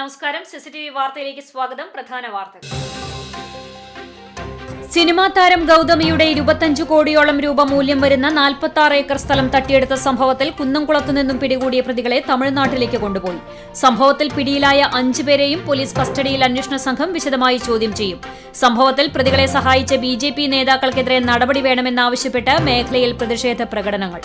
നമസ്കാരം. സിസിടിവി വാർത്തയിലേക്ക് സ്വാഗതം. പ്രധാന വാർത്തകൾ. സിനിമാ താരം ഗൗതമിയുടെ 25 കോടിയോളം രൂപ മൂല്യം വരുന്ന 46 ഏക്കർ സ്ഥലം തട്ടിയെടുത്ത സംഭവത്തിൽ കുന്നംകുളത്തു നിന്നും പിടികൂടിയ പ്രതികളെ തമിഴ്നാട്ടിലേക്ക് കൊണ്ടുപോയി. സംഭവത്തിൽ പിടിയിലായ 5 പേരെയും പോലീസ് കസ്റ്റഡിയിൽ അന്വേഷണ സംഘം വിശദമായി ചോദ്യം ചെയ്യും. സംഭവത്തിൽ പ്രതികളെ സഹായിച്ച BJP നേതാക്കൾക്കെതിരെ നടപടി വേണമെന്നാവശ്യപ്പെട്ട് മേഖലയിൽ പ്രതിഷേധ പ്രകടനങ്ങൾ.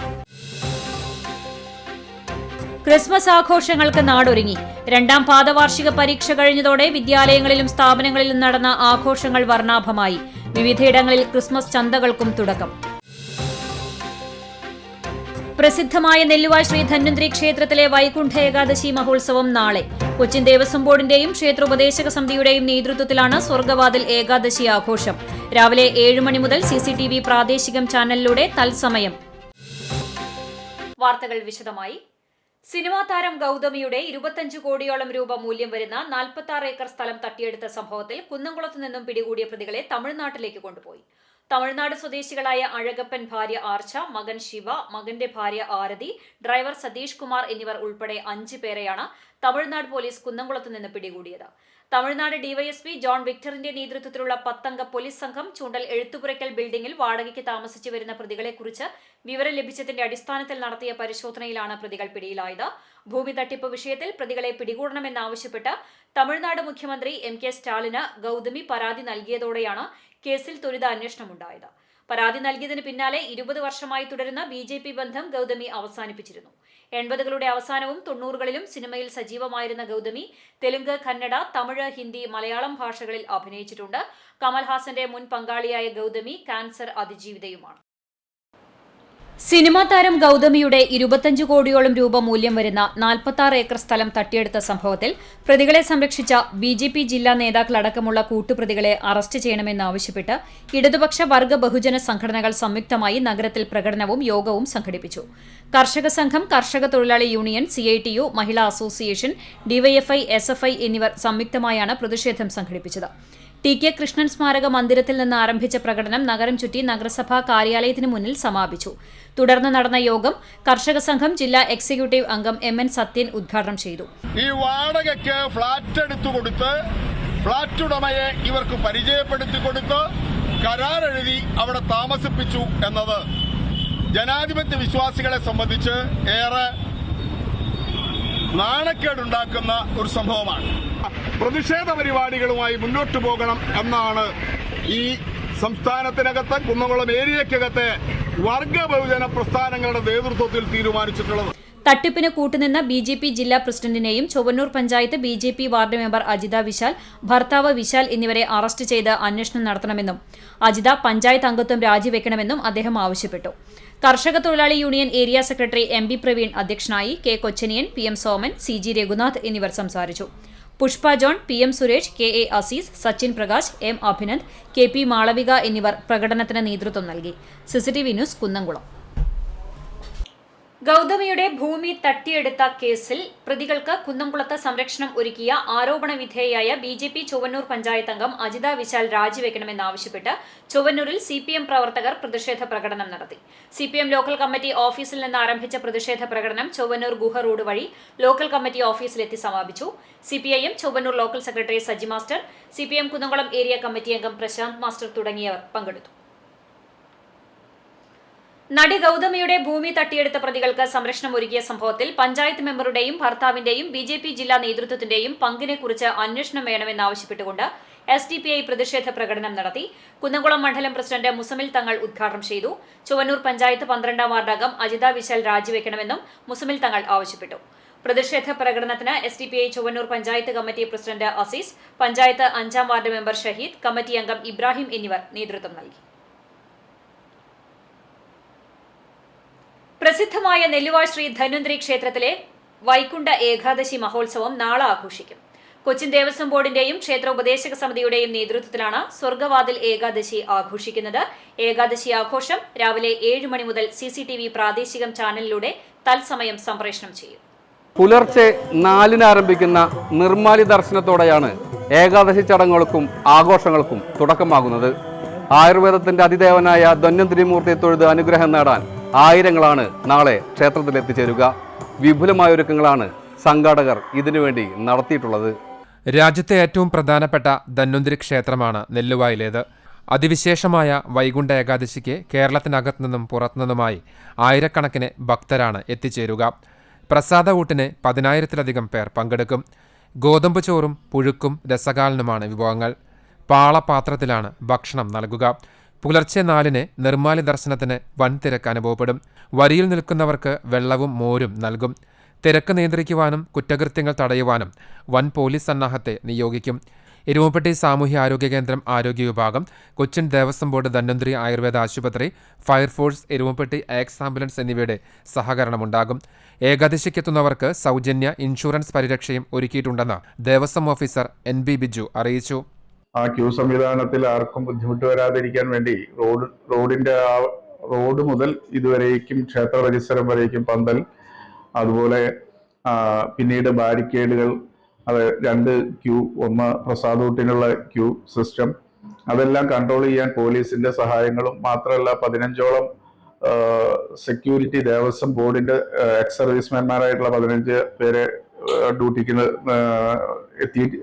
ക്രിസ്മസ് ആഘോഷങ്ങൾക്ക് നാടൊരുങ്ങി. 2ാം പാദവാർഷിക പരീക്ഷ കഴിഞ്ഞതോടെ വിദ്യാലയങ്ങളിലും സ്ഥാപനങ്ങളിലും നടന്ന ആഘോഷങ്ങൾ വർണ്ണാഭമായി. വിവിധയിടങ്ങളിൽ ക്രിസ്മസ് ചന്തകൾക്കും തുടക്കം. പ്രസിദ്ധമായ നെല്ലുവായ് ശ്രീ ധന്വന്തരി ക്ഷേത്രത്തിലെ വൈകുണ്ഠ ഏകാദശി മഹോത്സവം നാളെ. കൊച്ചിൻ ദേവസ്വം ബോർഡിന്റെയും ക്ഷേത്രോപദേശക സമിതിയുടെയും നേതൃത്വത്തിലാണ് സ്വർഗവാതിൽ ഏകാദശി ആഘോഷം. രാവിലെ 7 മണി മുതൽ CCTV പ്രാദേശികം ചാനലിലൂടെ തത്സമയം. വാർത്തകൾ വിശദമായി. സിനിമാ താരം ഗൗതമിയുടെ 25 കോടിയോളം രൂപ മൂല്യം വരുന്ന 46 ഏക്കർ സ്ഥലം തട്ടിയെടുത്ത സംഭവത്തിൽ കുന്നംകുളത്തു നിന്നും പിടികൂടിയ പ്രതികളെ തമിഴ്നാട്ടിലേക്ക് കൊണ്ടുപോയി. തമിഴ്നാട് സ്വദേശികളായ അഴകപ്പൻ ഭാര്യ ആർച്ച, മകൻ ശിവ, മകന്റെ ഭാര്യ ആരതി, ഡ്രൈവർ സതീഷ് കുമാർ എന്നിവർ ഉൾപ്പെടെ 5 പേരെയാണ് തമിഴ്നാട് പോലീസ് കുന്നംകുളത്ത് നിന്ന് പിടികൂടിയത്. തമിഴ്നാട് DYSP ജോൺ വിക്ടറിന്റെ നേതൃത്വത്തിലുള്ള 10-അംഗ പോലീസ് സംഘം ചൂണ്ടൽ എഴുത്തുപുരയ്ക്കൽ ബിൽഡിംഗിൽ വാടകയ്ക്ക് താമസിച്ചു വരുന്ന പ്രതികളെക്കുറിച്ച് വിവരം ലഭിച്ചതിന്റെ അടിസ്ഥാനത്തിൽ നടത്തിയ പരിശോധനയിലാണ് പ്രതികൾ പിടിയിലായത്. ഭൂമി തട്ടിപ്പ് വിഷയത്തിൽ പ്രതികളെ പിടികൂടണമെന്നാവശ്യപ്പെട്ട് തമിഴ്നാട് മുഖ്യമന്ത്രി MK സ്റ്റാലിന് ഗൗതമി പരാതി നൽകിയതോടെയാണ് കേസിൽ ത്വരിത അന്വേഷണമുണ്ടായത്. പരാതി നൽകിയതിന് പിന്നാലെ 20 വർഷമായി തുടരുന്ന BJP ബന്ധം ഗൗതമി അവസാനിപ്പിച്ചിരുന്നു. 80കളുടെ അവസാനവും 90കളിലും സിനിമയിൽ സജീവമായിരുന്ന ഗൗതമി തെലുങ്ക്, കന്നഡ, തമിഴ്, ഹിന്ദി, മലയാളം ഭാഷകളിൽ അഭിനയിച്ചിട്ടുണ്ട്. കമൽഹാസന്റെ മുൻ പങ്കാളിയായ ഗൗതമി ക്യാൻസർ അതിജീവിതയുമാണ്. സിനിമാ താരം ഗൗതമിയുടെ 25 കോടിയോളം രൂപ മൂല്യം വരുന്ന 46 ഏക്കർ സ്ഥലം തട്ടിയെടുത്ത സംഭവത്തിൽ പ്രതികളെ സംരക്ഷിച്ച BJP ജില്ലാ നേതാക്കളടക്കമുള്ള കൂട്ടുപ്രതികളെ അറസ്റ്റ് ചെയ്യണമെന്നാവശ്യപ്പെട്ട് ഇടതുപക്ഷ വർഗ ബഹുജന സംഘടനകൾ സംയുക്തമായി നഗരത്തിൽ പ്രകടനവും യോഗവും സംഘടിപ്പിച്ചു. കർഷക സംഘം, കർഷക തൊഴിലാളി യൂണിയൻ, CITU, മഹിളാ അസോസിയേഷൻ, DYFI, SFI എന്നിവർ സംയുക്തമായാണ് പ്രതിഷേധം സംഘടിപ്പിച്ചത്. TK കൃഷ്ണൻ സ്മാരക മന്ദിരത്തിൽ നിന്ന് ആരംഭിച്ച പ്രകടനം നഗരം ചുറ്റി നഗരസഭാ കാര്യാലയത്തിന് മുന്നിൽ സമാപിച്ചു. തുടർന്ന് നടന്ന യോഗം കർഷക സംഘം ജില്ലാ എക്സിക്യൂട്ടീവ് അംഗം MN സത്യൻ ഉദ്ഘാടനം ചെയ്തു. ഈ വാടകയ്ക്ക് ഫ്ളാറ്റ് എടുത്തു കൊടുത്ത് ഫ്ളാറ്റ് ഉടമയെ ഇവർക്ക് പരിചയപ്പെടുത്തി കൊടുത്ത് കരാറെഴുതി അവിടെ താമസിപ്പിച്ചു എന്നത് ജനാധിപത്യ വിശ്വാസികളെ സംബന്ധിച്ച് ഏറെ നാണക്കേടുണ്ടാക്കുന്ന ഒരു സംഭവമാണ്. പ്രതിഷേധ പരിപാടികളുമായി മുന്നോട്ടു പോകണം എന്നാണ് ഈ സംസ്ഥാനത്തിനകത്ത് കുന്നംകുളം ഏരിയക്കകത്തെ വർഗ ബഹുജന പ്രസ്ഥാനങ്ങളുടെ നേതൃത്വത്തിൽ തീരുമാനിച്ചിട്ടുള്ളത്. തട്ടിപ്പിന് കൂട്ടുനിന്ന BJP ജില്ലാ പ്രസിഡന്റിനെയും ചൊവ്വന്നൂർ panchayat BJP ward member Ajitha Vishal, ഭർത്താവ് വിശാൽ എന്നിവരെ അറസ്റ്റ് ചെയ്ത് അന്വേഷണം നടത്തണമെന്നും അജിത പഞ്ചായത്ത് അംഗത്വം രാജിവെക്കണമെന്നും അദ്ദേഹം ആവശ്യപ്പെട്ടു. കർഷക തൊഴിലാളി union area secretary MB Praveen അധ്യക്ഷനായി. K Kochaniyan, PM Soman, CG Raghunath എന്നിവർ സംസാരിച്ചു. Pushpa John, PM Suresh, KA Azeez, Sachin Prakash, M Abhinand, KP Malavika എന്നിവർ പ്രകടനത്തിന് നേതൃത്വം നൽകി. CCTV news Kunnamkulam. ഗൗതമിയുടെ ഭൂമി തട്ടിയെടുത്ത കേസിൽ പ്രതികൾക്ക് കുന്നംകുളത്ത് സംരക്ഷണം ഒരുക്കിയ ആരോപണ വിധേയയായ BJP ചൊവ്വന്നൂർ പഞ്ചായത്ത് അംഗം അജിത വിശാൽ രാജിവെക്കണമെന്നാവശ്യപ്പെട്ട് ചൊവ്വന്നൂരിൽ CPM പ്രവർത്തകർ പ്രതിഷേധ പ്രകടനം നടത്തി. CPM ലോക്കൽ കമ്മിറ്റി ഓഫീസിൽ നിന്ന് ആരംഭിച്ച പ്രതിഷേധ പ്രകടനം ചൊവ്വന്നൂർ ഗുഹ റോഡ് വഴി ലോക്കൽ കമ്മിറ്റി ഓഫീസിലെത്തി സമാപിച്ചു. CPIM Chowwannur local secretary Saji master, CPM Kunnamkulam area committee അംഗം പ്രശാന്ത് മാസ്റ്റർ തുടങ്ങിയവർ പങ്കെടുത്തു. നടി ഗൗതമിയുടെ ഭൂമി തട്ടിയെടുത്ത പ്രതികൾക്ക് സംരക്ഷണം ഒരുക്കിയ സംഭവത്തിൽ പഞ്ചായത്ത് മെമ്പറുടെയും ഭർത്താവിന്റെയും BJP ജില്ലാ നേതൃത്വത്തിന്റെയും പങ്കിനെക്കുറിച്ച് അന്വേഷണം വേണമെന്നാവശ്യപ്പെട്ടുകൊണ്ട് SDPI പ്രതിഷേധ പ്രകടനം നടത്തി. കുന്നംകുളം മണ്ഡലം പ്രസിഡന്റ് മുസമിൽ തങ്ങൾ ഉദ്ഘാടനം ചെയ്തു. ചൊവ്വന്നൂർ പഞ്ചായത്ത് 12ാം വാർഡ് അംഗം അജിത വിശാൽ രാജിവെക്കണമെന്നും മുസമിൽ തങ്ങൾ ആവശ്യപ്പെട്ടു. പ്രതിഷേധ പ്രകടനത്തിന് SDPI Chowwannur panchayat committee president Azeez, panchayat 5ാം വാർഡ് മെമ്പർ ഷഹീദ്, കമ്മിറ്റി അംഗം ഇബ്രാഹിം എന്നിവർ നേതൃത്വം നൽകി. പ്രസിദ്ധമായ നെല്ലുവായ് ശ്രീ ധന്വന്തരി ക്ഷേത്രത്തിലെ വൈകുണ്ഠ ഏകാദശി മഹോത്സവം നാളെ ആഘോഷിക്കും. കൊച്ചിൻ ദേവസ്വം ബോർഡിന്റെയും ക്ഷേത്രോപദേശക സമിതിയുടെയും നേതൃത്വത്തിലാണ് സ്വർഗവാതിൽ ഏകാദശി ആഘോഷിക്കുന്നത്. ഏകാദശി ആഘോഷം രാവിലെ 7 മണി മുതൽ CCTV പ്രാദേശികം ചാനലിലൂടെ തത്സമയം സംപ്രേഷണം ചെയ്യും. പുലർച്ചെ 4-ന് ആരംഭിക്കുന്ന നിർമ്മാല്യ ദർശനത്തോടെയാണ് ഏകാദശി ചടങ്ങുകൾക്കും ആഘോഷങ്ങൾക്കും തുടക്കമാകുന്നത്. ആയുർവേദത്തിന്റെ അതിദേവനായ ധന്വന്തരി മൂർത്തിയെ തൊഴുത് അനുഗ്രഹം നേടാൻ ആയിരങ്ങളാണ് നാളെ ക്ഷേത്രത്തിൽ എത്തിച്ചേരുക. വിപുലമായ ഒരുക്കങ്ങളാണ് സംഘാടകർ ഇതിനുവേണ്ടി നടത്തിയിട്ടുള്ളത്. രാജ്യത്തെ ഏറ്റവും പ്രധാനപ്പെട്ട ധന്വന്തരി ക്ഷേത്രമാണ് നെല്ലുവായിലേത്. അതിവിശേഷമായ വൈകുണ്ഠ ഏകാദശിക്ക് കേരളത്തിനകത്തുനിന്നും പുറത്തുനിന്നുമായി ആയിരക്കണക്കിന് ഭക്തരാണ് എത്തിച്ചേരുക. പ്രസാദ ഊട്ടിന് 10,000-ലധികം പേർ പങ്കെടുക്കും. ഗോതമ്പ് ചോറും പുഴുക്കും രസകാലനുമാണ് വിഭവങ്ങൾ. പാളപാത്രത്തിലാണ് ഭക്ഷണം നൽകുക. പുലർച്ചെ 4-ന് നിർമ്മാല്യ ദർശനത്തിന് വൻ തിരക്ക് അനുഭവപ്പെടും. വരിയിൽ നിൽക്കുന്നവർക്ക് വെള്ളവും മോരും നൽകും. തിരക്ക് നിയന്ത്രിക്കുവാനും കുറ്റകൃത്യങ്ങൾ തടയുവാനും വൻ പോലീസ് സന്നാഹത്തെ നിയോഗിക്കും. എരുമപ്പെട്ടി സാമൂഹ്യ ആരോഗ്യ കേന്ദ്രം ആരോഗ്യ വിഭാഗം, കൊച്ചിൻ ദേവസ്വം ബോർഡ് ധന്വന്തരി ആയുർവേദ ആശുപത്രി, ഫയർഫോഴ്സ്, എരുമപ്പെട്ടി എക്സ് ആംബുലൻസ് എന്നിവയുടെ സഹകരണമുണ്ടാകും. ഏകാദശിക്കെത്തുന്നവർക്ക് സൗജന്യ ഇൻഷുറൻസ് പരിരക്ഷയും ഒരുക്കിയിട്ടുണ്ടെന്ന് ദേവസ്വം ഓഫീസർ NB ബിജു അറിയിച്ചു. ആ ക്യൂ സംവിധാനത്തിൽ ആർക്കും ബുദ്ധിമുട്ട് വരാതിരിക്കാൻ വേണ്ടി റോഡ് മുതൽ ഇതുവരേക്കും ക്ഷേത്ര പരിസരം വരേക്കും പന്തൽ, അതുപോലെ പിന്നീട് ബാരിക്കേഡുകൾ, അത് 2 ക്യൂ, ഒന്ന് പ്രസാദൂട്ടിനുള്ള ക്യൂ സിസ്റ്റം, അതെല്ലാം കൺട്രോൾ ചെയ്യാൻ പോലീസിന്റെ സഹായങ്ങളും മാത്രമല്ല 15ഓളം സെക്യൂരിറ്റി ദേവസ്വം ബോർഡിന്റെ എക്സ് സർവീസ്മാൻമാരായിട്ടുള്ള 15 പേരെ ഡ്യൂട്ടിക്ക്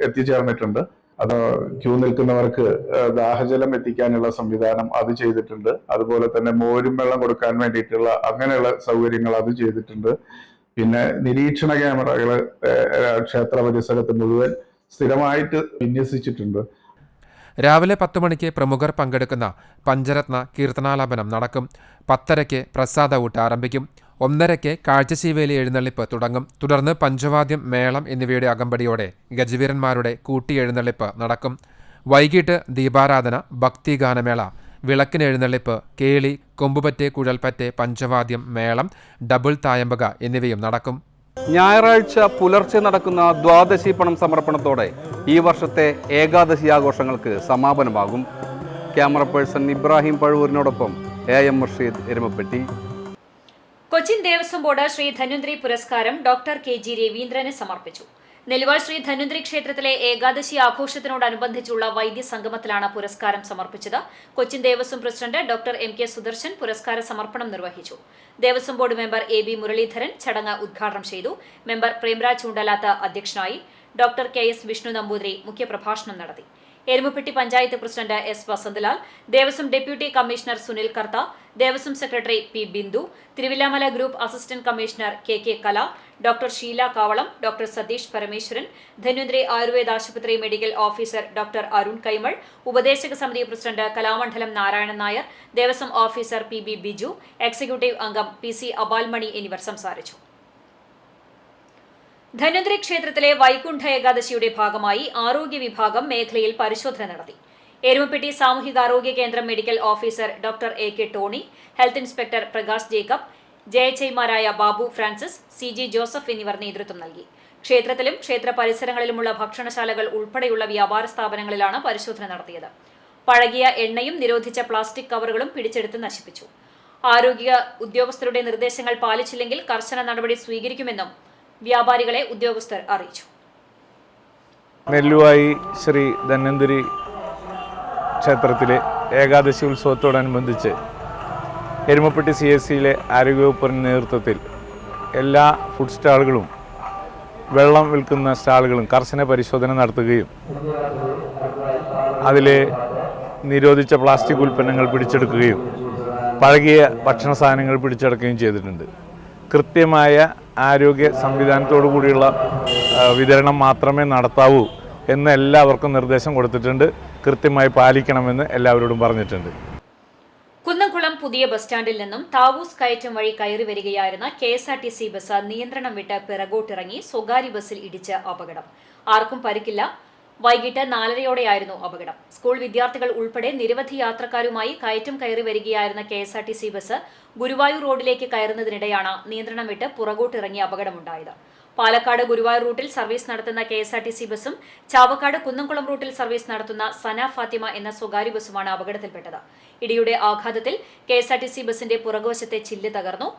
എത്തിച്ചേർന്നിട്ടുണ്ട്. അത് ക്യൂ നിൽക്കുന്നവർക്ക് ദാഹജലം എത്തിക്കാനുള്ള സംവിധാനം അത് ചെയ്തിട്ടുണ്ട്. അതുപോലെ തന്നെ മോരും വെള്ളം കൊടുക്കാൻ വേണ്ടിയിട്ടുള്ള അങ്ങനെയുള്ള സൗകര്യങ്ങൾ അത് ചെയ്തിട്ടുണ്ട്. പിന്നെ നിരീക്ഷണ ക്യാമറകൾ ക്ഷേത്ര പരിസരത്ത് മുഴുവൻ സ്ഥിരമായിട്ട് വിന്യസിച്ചിട്ടുണ്ട്. രാവിലെ 10 മണിക്ക് പ്രമുഖർ പങ്കെടുക്കുന്ന പഞ്ചരത്ന കീർത്തനാലാപനം നടക്കും. 10:30-ക്ക് പ്രസാദ ഊട്ട് ആരംഭിക്കും. 1:30-ക്ക് കാഴ്ചശീവേലി എഴുന്നള്ളിപ്പ് തുടങ്ങും. തുടർന്ന് പഞ്ചവാദ്യം, മേളം എന്നിവയുടെ അകമ്പടിയോടെ ഗജവീരന്മാരുടെ കൂട്ടിയെഴുന്നള്ളിപ്പ് നടക്കും. വൈകിട്ട് ദീപാരാധന, ഭക്തിഗാനമേള, വിളക്കിന് എഴുന്നള്ളിപ്പ്, കേളി, കൊമ്പുപറ്റ്, കുഴൽപ്പറ്റ്, പഞ്ചവാദ്യം, മേളം, ഡബിൾ തായമ്പക എന്നിവയും നടക്കും. ഞായറാഴ്ച പുലർച്ചെ നടക്കുന്ന ദ്വാദശി പണം സമർപ്പണത്തോടെ ഈ വർഷത്തെ ഏകാദശി ആഘോഷങ്ങൾക്ക് സമാപനമാകും. ക്യാമറ പേഴ്സൺ ഇബ്രാഹിം പഴുവൂരിനോടൊപ്പം AM മുർഷീദ്, എരുമപ്പെട്ടി. കൊച്ചിൻ ദേവസ്വം ബോർഡ് ശ്രീ ധന്വന്തരി പുരസ്കാരം ഡോക്ടർ KG രവീന്ദ്രന് സമർപ്പിച്ചു. നെല്ലുവാൾ ശ്രീ ധന്വന്തരി ക്ഷേത്രത്തിലെ ഏകാദശി ആഘോഷത്തിനോടനുബന്ധിച്ചുള്ള വൈദ്യസംഗമത്തിലാണ് പുരസ്കാരം സമർപ്പിച്ചത്. Cochin Devaswom president doctor MK Sudarshan പുരസ്കാര സമർപ്പണം നിർവഹിച്ചു. Devaswom board member AB Muraleedharan ചടങ്ങ് ഉദ്ഘാടനം ചെയ്തു. മെമ്പർ പ്രേംരാജ് ചൂണ്ടലാത്ത് അധ്യക്ഷനായി. ഡോക്ടർ KS വിഷ്ണു നമ്പൂതിരി മുഖ്യപ്രഭാഷണം നടത്തി. Erumapetty panchayat president S Vasanthalal, Devaswom deputy commissioner Sunil Kartha, Devaswom secretary P Bindu, Thiruvilwamala group assistant commissioner KK Kala, doctor Sheela Kavalam, doctor Satheesh Parameswaran, Dhanvantari Ayurveda ആശുപത്രി medical officer doctor Arun Kaimal, ഉപദേശക സമിതി president Kalamandalam Narayanan Nair, Devaswom officer PB Biju, executive അംഗം PC അബാൽമണി എന്നിവർ സംസാരിച്ചു. ധന്വന്തരി ക്ഷേത്രത്തിലെ വൈകുണ്ഠ ഏകാദശിയുടെ ഭാഗമായി ആരോഗ്യ വിഭാഗം മേഖലയിൽ പരിശോധന നടത്തി. എരുമപ്പെട്ടി സാമൂഹികാരോഗ്യ കേന്ദ്രം medical officer doctor AK Tony, health inspector Prakash Jacob, JHIമാരായ ബാബു ഫ്രാൻസിസ്, CG ജോസഫ് എന്നിവർ നേതൃത്വം നൽകി. ക്ഷേത്രത്തിലും ക്ഷേത്ര പരിസരങ്ങളിലുമുള്ള ഭക്ഷണശാലകൾ ഉൾപ്പെടെയുള്ള വ്യാപാര സ്ഥാപനങ്ങളിലാണ് പരിശോധന നടത്തിയത്. പഴകിയ എണ്ണയും നിരോധിച്ച പ്ലാസ്റ്റിക് കവറുകളും പിടിച്ചെടുത്ത് നശിപ്പിച്ചു. ആരോഗ്യ ഉദ്യോഗസ്ഥരുടെ നിർദ്ദേശങ്ങൾ പാലിച്ചില്ലെങ്കിൽ കർശന നടപടി സ്വീകരിക്കുമെന്നും വ്യാപാരികളെ ഉദ്യോഗസ്ഥർ അറിയിച്ചു. നെല്ലുവായി ശ്രീ ധന്വന്തരി ക്ഷേത്രത്തിലെ ഏകാദശി ഉത്സവത്തോടനുബന്ധിച്ച് എരുമപ്പെട്ടി CSCയിലെ ആരോഗ്യവകുപ്പിൻ്റെ നേതൃത്വത്തിൽ എല്ലാ ഫുഡ് സ്റ്റാളുകളും വെള്ളം വിൽക്കുന്ന സ്റ്റാളുകളും കർശന പരിശോധന നടത്തുകയും അതിലെ നിരോധിച്ച പ്ലാസ്റ്റിക് ഉൽപ്പന്നങ്ങൾ പിടിച്ചെടുക്കുകയും പഴകിയ ഭക്ഷണ സാധനങ്ങൾ പിടിച്ചെടുക്കുകയും ചെയ്തിട്ടുണ്ട്. കൃത്യമായ ആരോഗ്യ സംവിധാനത്തോടു കൂടിയുള്ള വിതരണം മാത്രമേ നടത്താവൂ എന്ന് എല്ലാവർക്കും നിർദ്ദേശം കൊടുത്തിട്ടുണ്ട്. കൃത്യമായി പാലിക്കണമെന്ന് എല്ലാവരോടും പറഞ്ഞിട്ടുണ്ട്. കുന്നംകുളം പുതിയ ബസ് സ്റ്റാൻഡിൽ നിന്നും താവൂസ് കയറ്റം വഴി കയറി വരികയായിരുന്ന KSRTC ബസ് നിയന്ത്രണം വിട്ട് പിറകോട്ടിറങ്ങി സ്വകാര്യ ബസ്സിൽ ഇടിച്ച് അപകടം. ആർക്കും പരിക്കില്ല. വൈകിട്ട് 4:30യോടെയായിരുന്നു അപകടം. സ്കൂൾ വിദ്യാർത്ഥികൾ ഉൾപ്പെടെ നിരവധി യാത്രക്കാരുമായി കയറ്റം കയറി വരികയായിരുന്ന KSRTC ബസ് ഗുരുവായൂർ റോഡിലേക്ക് കയറുന്നതിനിടെയാണ് നിയന്ത്രണം വിട്ട് പുറകോട്ടിറങ്ങി അപകടമുണ്ടായത്. പാലക്കാട് ഗുരുവായൂർ റൂട്ടിൽ സർവീസ് നടത്തുന്ന KSRTC ബസും ചാവക്കാട് കുന്നംകുളം റൂട്ടിൽ സർവീസ് നടത്തുന്ന സന ഫാത്തിമ എന്ന സ്വകാര്യ ബസുമാണ് അപകടത്തിൽപ്പെട്ടത്. ഇടിയുടെ ആഘാതത്തിൽ KSRTC ബസിന്റെ പുറകുവശത്തെ ചില്ല് തകർന്നു.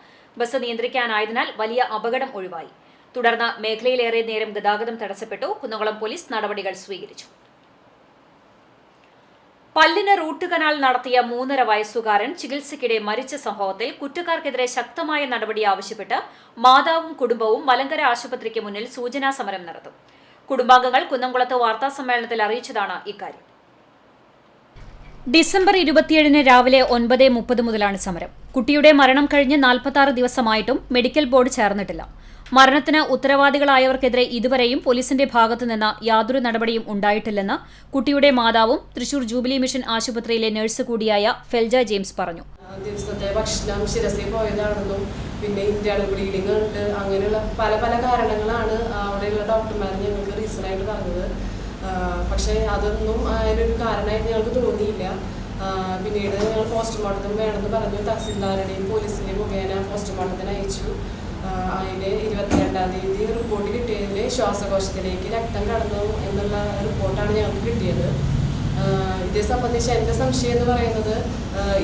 ബസ് നിയന്ത്രിക്കാനായതിനാൽ വലിയ അപകടം ഒഴിവായി. തുടർന്ന് മേഖലയിലേറെ നേരം ഗതാഗതം തടസ്സപ്പെട്ടു. കുന്നംകുളം പോലീസ് നടപടികൾ സ്വീകരിച്ചു. പല്ലിന് റൂട്ട് കനാൽ നടത്തിയ 3.5 വയസ്സുകാരൻ ചികിത്സയ്ക്കിടെ മരിച്ച സംഭവത്തിൽ കുറ്റക്കാർക്കെതിരെ ശക്തമായ നടപടി ആവശ്യപ്പെട്ട് മാതാവും കുടുംബവും മലങ്കര ആശുപത്രിക്ക് മുന്നിൽ സൂചനാ സമരം നടത്തും. കുടുംബാംഗങ്ങൾ കുന്നംകുളത്ത് വാർത്താസമ്മേളനത്തിൽ അറിയിച്ചതാണ് ഇക്കാര്യം. ഡിസംബർ 27 രാവിലെ 9:30 മുതലാണ് സമരം. കുട്ടിയുടെ മരണം കഴിഞ്ഞ് 46 ദിവസമായിട്ടും മെഡിക്കൽ ബോർഡ് ചേർന്നിട്ടില്ല. മരണത്തിന് ഉത്തരവാദികളായവർക്കെതിരെ ഇതുവരെയും പോലീസിന്റെ ഭാഗത്തുനിന്ന് യാതൊരു നടപടിയും ഉണ്ടായിട്ടില്ലെന്ന് കുട്ടിയുടെ മാതാവും തൃശൂർ ജൂബിലി മിഷൻ ആശുപത്രിയിലെ നഴ്സ് കൂടിയായ ഫെൽജ ജെയിംസ് പറഞ്ഞു. ദിവസത്തെ ഭക്ഷണം ശിരസിൽ പോയതാണെന്നും പിന്നെ ഇന്റേണൽ ബ്ലീഡിംഗ് ഉണ്ട്, അങ്ങനെയുള്ള പല പല കാരണങ്ങളാണ് അവിടെയുള്ള ഡോക്ടർമാർ ഞങ്ങൾക്ക് റീസണായിട്ട് പറഞ്ഞത്. പക്ഷേ അതൊന്നും അതിനൊരു കാരണമായിട്ട് ഞങ്ങൾക്ക് തോന്നിയില്ല. പിന്നീട് ഞങ്ങൾ പോസ്റ്റ്മോർട്ടം വേണമെന്ന് പറഞ്ഞു. തഹസിൽദാരുടെയും പോലീസിന്റെയും മുഖേന പോസ്റ്റ്മോർട്ടത്തിന് അയച്ചു. അതിൻ്റെ 22-ാം തീയതി റിപ്പോർട്ട് കിട്ടിയതിൽ ശ്വാസകോശത്തിലേക്ക് രക്തം കടന്നു എന്നുള്ള റിപ്പോർട്ടാണ് ഞങ്ങൾക്ക് കിട്ടിയത്. ഇതേ സംബന്ധിച്ച് എൻ്റെ സംശയം എന്ന് പറയുന്നത്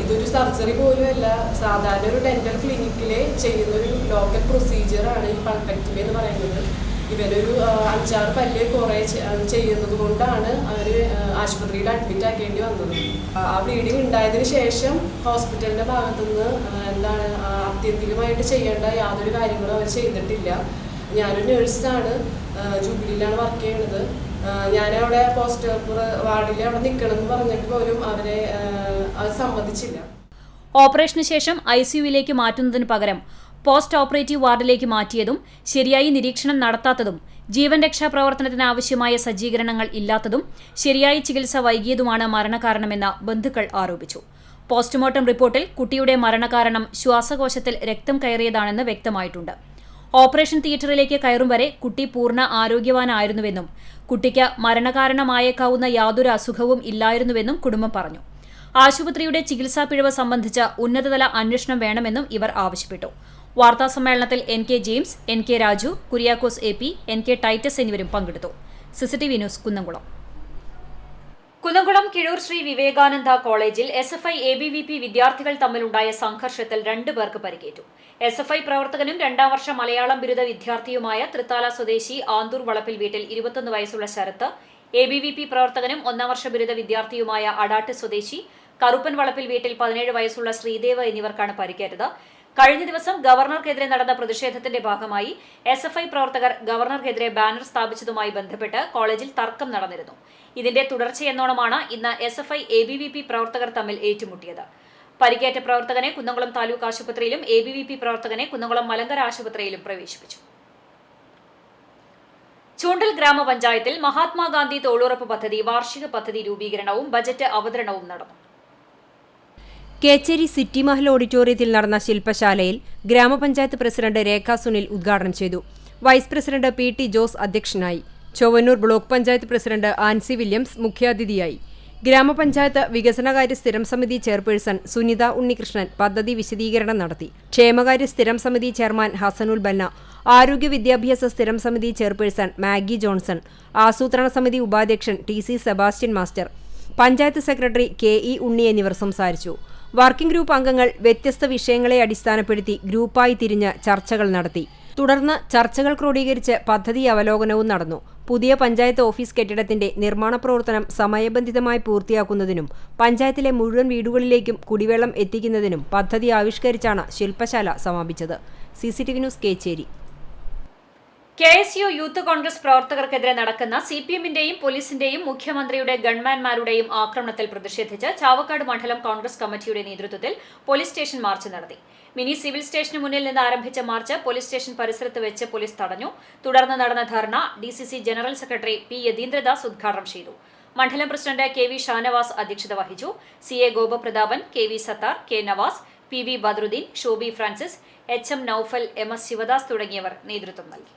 ഇതൊരു സർജറി പോലുമല്ല, സാധാരണ ഒരു ഡെന്റൽ ക്ലിനിക്കിൽ ചെയ്യുന്നൊരു ലോക്കൽ പ്രൊസീജിയറാണ് ഈ പൾപെക്ടമി എന്ന് പറയുന്നത്. ഇവരൊരു 5-6 പല്ല് കുറേ ചെയ്യുന്നത് കൊണ്ടാണ് അവർ ആശുപത്രിയിൽ അഡ്മിറ്റ് ആക്കേണ്ടി വന്നത്. ആ ബ്ലീഡിങ് ഉണ്ടായതിന് ശേഷം ഹോസ്പിറ്റലിൻ്റെ ഭാഗത്തുനിന്ന് എന്താണ് ആത്യന്തികമായിട്ട് ചെയ്യേണ്ട യാതൊരു കാര്യങ്ങളും അവർ ചെയ്തിട്ടില്ല. ഞാനൊരു നഴ്സാണ്, ജൂബിലിയിലാണ് വർക്ക് ചെയ്യുന്നത്. ഞാനവിടെ പോസ്റ്റ് വാർഡിൽ അവിടെ നിൽക്കണമെന്ന് പറഞ്ഞിട്ട് പോലും അവരെ അത് സമ്മതിച്ചില്ല. ഓപ്പറേഷന് ശേഷം ICUവിലേക്ക് മാറ്റുന്നതിന് പകരം പോസ്റ്റ് ഓപ്പറേറ്റീവ് വാർഡിലേക്ക് മാറ്റിയതും ശരിയായി നിരീക്ഷണം നടത്താത്തതും ജീവൻ രക്ഷാ പ്രവർത്തനത്തിന് ആവശ്യമായ സജ്ജീകരണങ്ങൾ ഇല്ലാത്തതും ശരിയായ ചികിത്സ വൈകിയതുമാണ് മരണകാരണമെന്ന് ബന്ധുക്കൾ ആരോപിച്ചു. പോസ്റ്റ്മോർട്ടം റിപ്പോർട്ടിൽ കുട്ടിയുടെ മരണകാരണം ശ്വാസകോശത്തിൽ രക്തം കയറിയതാണെന്ന് വ്യക്തമായിട്ടുണ്ട്. ഓപ്പറേഷൻ തിയേറ്ററിലേക്ക് കയറും വരെ കുട്ടി പൂർണ്ണ ആരോഗ്യവാനായിരുന്നുവെന്നും കുട്ടിക്ക് മരണകാരണമായേക്കാവുന്ന യാതൊരു അസുഖവും ഇല്ലായിരുന്നുവെന്നും കുടുംബം പറഞ്ഞു. ആശുപത്രിയുടെ ചികിത്സാ പിഴവ് സംബന്ധിച്ച ഉന്നതതല അന്വേഷണം വേണമെന്നും ഇവർ ആവശ്യപ്പെട്ടു. വാർത്താസമ്മേളനത്തിൽ NK James, NK Raju, Kuriakose AP, NK Titus എന്നിവരും പങ്കെടുത്തു. CCTV news Kunnamkulam. കുന്നംകുളം കിഴൂർ ശ്രീ വിവേകാനന്ദ കോളേജിൽ SFI ABVP വിദ്യാർത്ഥികൾ തമ്മിലുണ്ടായ സംഘർഷത്തിൽ 2 പേർക്ക് പരിക്കേറ്റു. SFI പ്രവർത്തകനും 2ാം വർഷ മലയാളം ബിരുദ വിദ്യാർത്ഥിയുമായ തൃത്താല സ്വദേശി ആന്തൂർ വളപ്പിൽ വീട്ടിൽ 21 വയസ്സുള്ള ശരത്ത്, ABVP പ്രവർത്തകനും 1ാം വർഷ ബിരുദ വിദ്യാർത്ഥിയുമായ അടാട്ട് സ്വദേശി കറുപ്പൻ വളപ്പിൽ വീട്ടിൽ 17 വയസ്സുള്ള ശ്രീദേവ് എന്നിവർക്കാണ് പരിക്കേറ്റത്. കഴിഞ്ഞ ദിവസം ഗവർണർക്കെതിരെ നടന്ന പ്രതിഷേധത്തിന്റെ ഭാഗമായി SFI പ്രവർത്തകർ ഗവർണർക്കെതിരെ ബാനർ സ്ഥാപിച്ചതുമായി ബന്ധപ്പെട്ട് കോളേജിൽ തർക്കം നടന്നിരുന്നു. ഇതിന്റെ തുടർച്ചയെന്നോണമാണ് ഇന്ന് SFI ABVP പ്രവർത്തകർ തമ്മിൽ ഏറ്റുമുട്ടിയത്. പരിക്കേറ്റ പ്രവർത്തകനെ കുന്നംകുളം താലൂക്ക് ആശുപത്രിയിലും ABVP പ്രവർത്തകനെ കുന്നംകുളം മലങ്കര ആശുപത്രിയിലും പ്രവേശിപ്പിച്ചു. ചൂണ്ടൽ ഗ്രാമപഞ്ചായത്തിൽ മഹാത്മാഗാന്ധി തൊഴിലുറപ്പ് പദ്ധതി വാർഷിക പദ്ധതി രൂപീകരണവും ബജറ്റ് അവതരണവും നടന്നു. കേച്ചേരി സിറ്റി മഹൽ ഓഡിറ്റോറിയത്തിൽ നടന്ന ശില്പശാലയിൽ ഗ്രാമപഞ്ചായത്ത് പ്രസിഡന്റ് രേഖ സുനിൽ ഉദ്ഘാടനം ചെയ്തു. വൈസ് പ്രസിഡന്റ് PT ജോസ് അധ്യക്ഷനായി. Chowwannur block panchayat president Ancy Williams മുഖ്യാതിഥിയായി. ഗ്രാമപഞ്ചായത്ത് വികസനകാര്യ സ്ഥിരം സമിതി ചെയർപേഴ്സൺ സുനിത ഉണ്ണികൃഷ്ണൻ പദ്ധതി വിശദീകരണം നടത്തി. ക്ഷേമകാര്യ സ്ഥിരം സമിതി ചെയർമാൻ ഹസനുൽ ബന്ന, ആരോഗ്യ വിദ്യാഭ്യാസ സ്ഥിരം സമിതി ചെയർപേഴ്സൺ മാഗി ജോൺസൺ, ആസൂത്രണ സമിതി ഉപാധ്യക്ഷൻ TC Sebastian master, panchayat secretary KE ഉണ്ണി എന്നിവർ സംസാരിച്ചു. വർക്കിംഗ് ഗ്രൂപ്പ് അംഗങ്ങൾ വ്യത്യസ്ത വിഷയങ്ങളെ അടിസ്ഥാനപ്പെടുത്തി ഗ്രൂപ്പായി തിരിഞ്ഞ് ചർച്ചകൾ നടത്തി. തുടർന്ന് ചർച്ചകൾ ക്രോഡീകരിച്ച് പദ്ധതി അവലോകനവും നടന്നു. പുതിയ പഞ്ചായത്ത് ഓഫീസ് കെട്ടിടത്തിന്റെ നിർമ്മാണ പ്രവർത്തനം സമയബന്ധിതമായി പൂർത്തിയാക്കുന്നതിനും പഞ്ചായത്തിലെ മുഴുവൻ വീടുകളിലേക്കും കുടിവെള്ളം എത്തിക്കുന്നതിനും പദ്ധതി ആവിഷ്കരിച്ചാണ് ശില്പശാല സമാപിച്ചത്. CCTV news Kechery. KSU youth Congress പ്രവർത്തകർക്കെതിരെ നടക്കുന്ന CPMന്റെയും പോലീസിന്റെയും മുഖ്യമന്ത്രിയുടെ ഗൺമാൻമാരുടെയും ആക്രമണത്തിൽ പ്രതിഷേധിച്ച് ചാവക്കാട് മണ്ഡലം കോൺഗ്രസ് കമ്മിറ്റിയുടെ നേതൃത്വത്തിൽ പോലീസ് സ്റ്റേഷൻ മാർച്ച് നടത്തി. മിനി സിവിൽ സ്റ്റേഷന് മുന്നിൽ നിന്ന് ആരംഭിച്ച മാർച്ച് പോലീസ് സ്റ്റേഷൻ പരിസരത്ത് വെച്ച് പോലീസ് തടഞ്ഞു. തുടർന്ന് നടന്ന dharna DCC general secretary P Yathindradas ഉദ്ഘാടനം ചെയ്തു. മണ്ഡലം പ്രസിഡന്റ് KV ഷാനവാസ് അധ്യക്ഷത വഹിച്ചു. CA Gopaprathapan, KV Sathar, K Navas, PV Badruddin, Shoby Francis, HM Noufal, MS Sivadas തുടങ്ങിയവർ നേതൃത്വം നൽകി.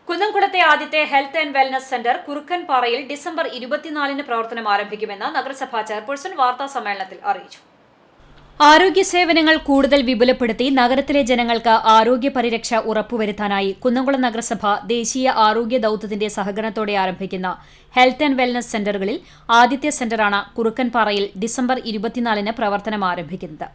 കുന്നംകുളത്തെ ആദ്യത്തെ ഹെൽത്ത് ആൻഡ് വെൽനസ് സെന്റർ കുറുക്കൻപാറയിൽ ഡിസംബർ 24 പ്രവർത്തനം ആരംഭിക്കുമെന്ന് നഗരസഭാ ചെയർപേഴ്സൺ വാർത്താസമ്മേളനത്തിൽ അറിയിച്ചു. ആരോഗ്യ സേവനങ്ങൾ കൂടുതൽ വിപുലപ്പെടുത്തി നഗരത്തിലെ ജനങ്ങൾക്ക് ആരോഗ്യ പരിരക്ഷ ഉറപ്പുവരുത്താനായി കുന്നംകുളം നഗരസഭ ദേശീയ ആരോഗ്യ ദൌത്യത്തിന്റെ സഹകരണത്തോടെ ആരംഭിക്കുന്ന ഹെൽത്ത് ആൻഡ് വെൽനസ് സെന്ററുകളിൽ ആദ്യത്തെ സെന്ററാണ് കുറുക്കൻപാറയിൽ ഡിസംബർ 24 പ്രവർത്തനം ആരംഭിക്കുന്നത്.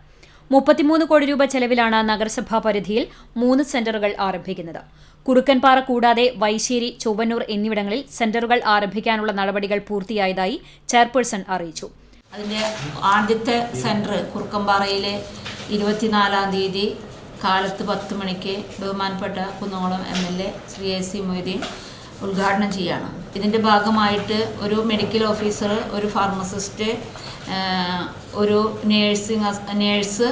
33 കോടി രൂപ ചെലവിലാണ് നഗരസഭാ പരിധിയിൽ 3 സെന്ററുകൾ ആരംഭിക്കുന്നത്. കുറുക്കൻപാറ കൂടാതെ വൈശ്ശേരി, ചൊവ്വന്നൂർ എന്നിവിടങ്ങളിൽ സെന്ററുകൾ ആരംഭിക്കാനുള്ള നടപടികൾ പൂർത്തിയായതായി ചെയർപേഴ്സൺ അറിയിച്ചു. അതിൻ്റെ ആദ്യത്തെ സെൻറ്റർ കുറുക്കൻപാറയിലെ 24-ാം തീയതി കാലത്ത് 10 മണിക്ക് ബഹുമാനപ്പെട്ട കുന്നംകുളം MLA ശ്രീ AC മൊയ്തീൻ ഉദ്ഘാടനം ചെയ്യുകയാണ്. ഇതിൻ്റെ ഭാഗമായിട്ട് ഒരു മെഡിക്കൽ ഓഫീസർ, ഒരു ഫാർമസിസ്റ്റ്, ഒരു നേഴ്സ്,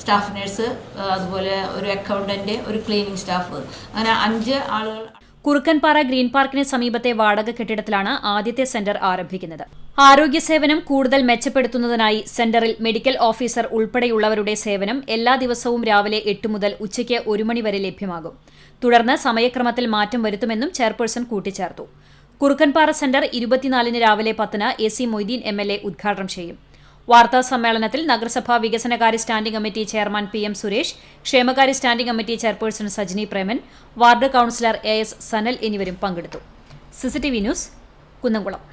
സ്റ്റാഫ് നേഴ്സ്, അതുപോലെ ഒരു അക്കൗണ്ടൻറ്റ്, ഒരു ക്ലീനിങ് സ്റ്റാഫ്, അങ്ങനെ 5 ആളുകൾ. കുറുക്കൻപാറ ഗ്രീൻ പാർക്കിന് സമീപത്തെ വാടക കെട്ടിടത്തിലാണ് ആദ്യത്തെ സെന്റർ ആരംഭിക്കുന്നത്. ആരോഗ്യ സേവനം കൂടുതൽ മെച്ചപ്പെടുത്തുന്നതിനായി സെന്ററിൽ മെഡിക്കൽ ഓഫീസർ ഉൾപ്പെടെയുള്ളവരുടെ സേവനം എല്ലാ ദിവസവും രാവിലെ 8 മുതൽ ഉച്ചയ്ക്ക് 1 മണി വരെ ലഭ്യമാകും. തുടർന്ന് സമയക്രമത്തിൽ മാറ്റം വരുത്തുമെന്നും ചെയർപേഴ്സൺ കൂട്ടിച്ചേർത്തു. കുറുക്കൻപാറ സെന്റർ 24-ന് രാവിലെ 10-ന് AC മൊയ്തീൻ MLA ഉദ്ഘാടനം ചെയ്യും. വാർത്താ സമ്മേളനത്തിൽ നഗരസഭാ വികസനകാര്യ standing committee chairman PM Suresh, ക്ഷേമകാര്യ standing committee chairperson Sajini Preman, ward councillor AS Sanal എന്നിവരും പങ്കെടുത്തു. CCTV news, Kunnamkulam.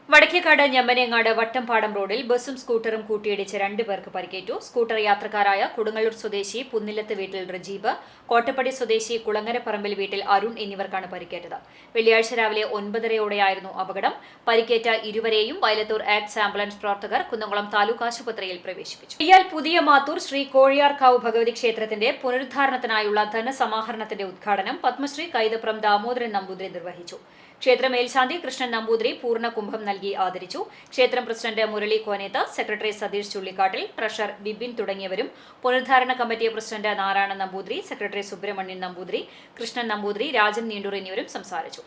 വടക്കേക്കാട് ഞമ്മനേങ്ങാട് വട്ടംപാടം റോഡിൽ ബസും സ്കൂട്ടറും കൂട്ടിയിടിച്ച് 2 പേർക്ക് പരിക്കേറ്റു. സ്കൂട്ടർ യാത്രക്കാരായ കൊടുങ്ങല്ലൂർ സ്വദേശി പുന്നിലത്ത് വീട്ടിൽ റജീബ്, കോട്ടപ്പടി സ്വദേശി കുളങ്ങരപ്പറമ്പിൽ വീട്ടിൽ അരുൺ എന്നിവർക്കാണ് പരിക്കേറ്റത്. വെള്ളിയാഴ്ച രാവിലെ 9:30-ഓടെയായിരുന്നു അപകടം. പരിക്കേറ്റ ഇരുവരെയും വയലത്തൂർ ആക്ട്സ് ആംബുലൻസ് പ്രവർത്തകർ കുന്നംകുളം താലൂക്ക് ആശുപത്രിയിൽ പ്രവേശിപ്പിച്ചു. ഇയാൾ പുതിയ മാത്തൂർ ശ്രീ കോഴിയാർക്കാവ് ഭഗവതി ക്ഷേത്രത്തിന്റെ പുനരുദ്ധാരണത്തിനായുള്ള ധനസമാഹരണത്തിന്റെ ഉദ്ഘാടനം പത്മശ്രീ കൈതപ്രം ദാമോദരൻ നമ്പൂതിരി നിർവഹിച്ചു. ക്ഷേത്ര മേൽശാന്തി കൃഷ്ണൻ നമ്പൂതിരി പൂർണ്ണ കുംഭം നൽകി ആദരിച്ചു. ക്ഷേത്രം പ്രസിഡന്റ് മുരളി കോനേത്ത്, സെക്രട്ടറി സതീഷ് ചുള്ളിക്കാട്ടിൽ, ട്രഷറർ ബിബിൻ തുടങ്ങിയവരും, പുനരുദ്ധാരണ committee president Narayanan Namboothiri, secretary Subramanian Namboothiri, Krishnan Namboothiri, Rajan Neendoor എന്നിവരും സംസാരിച്ചു.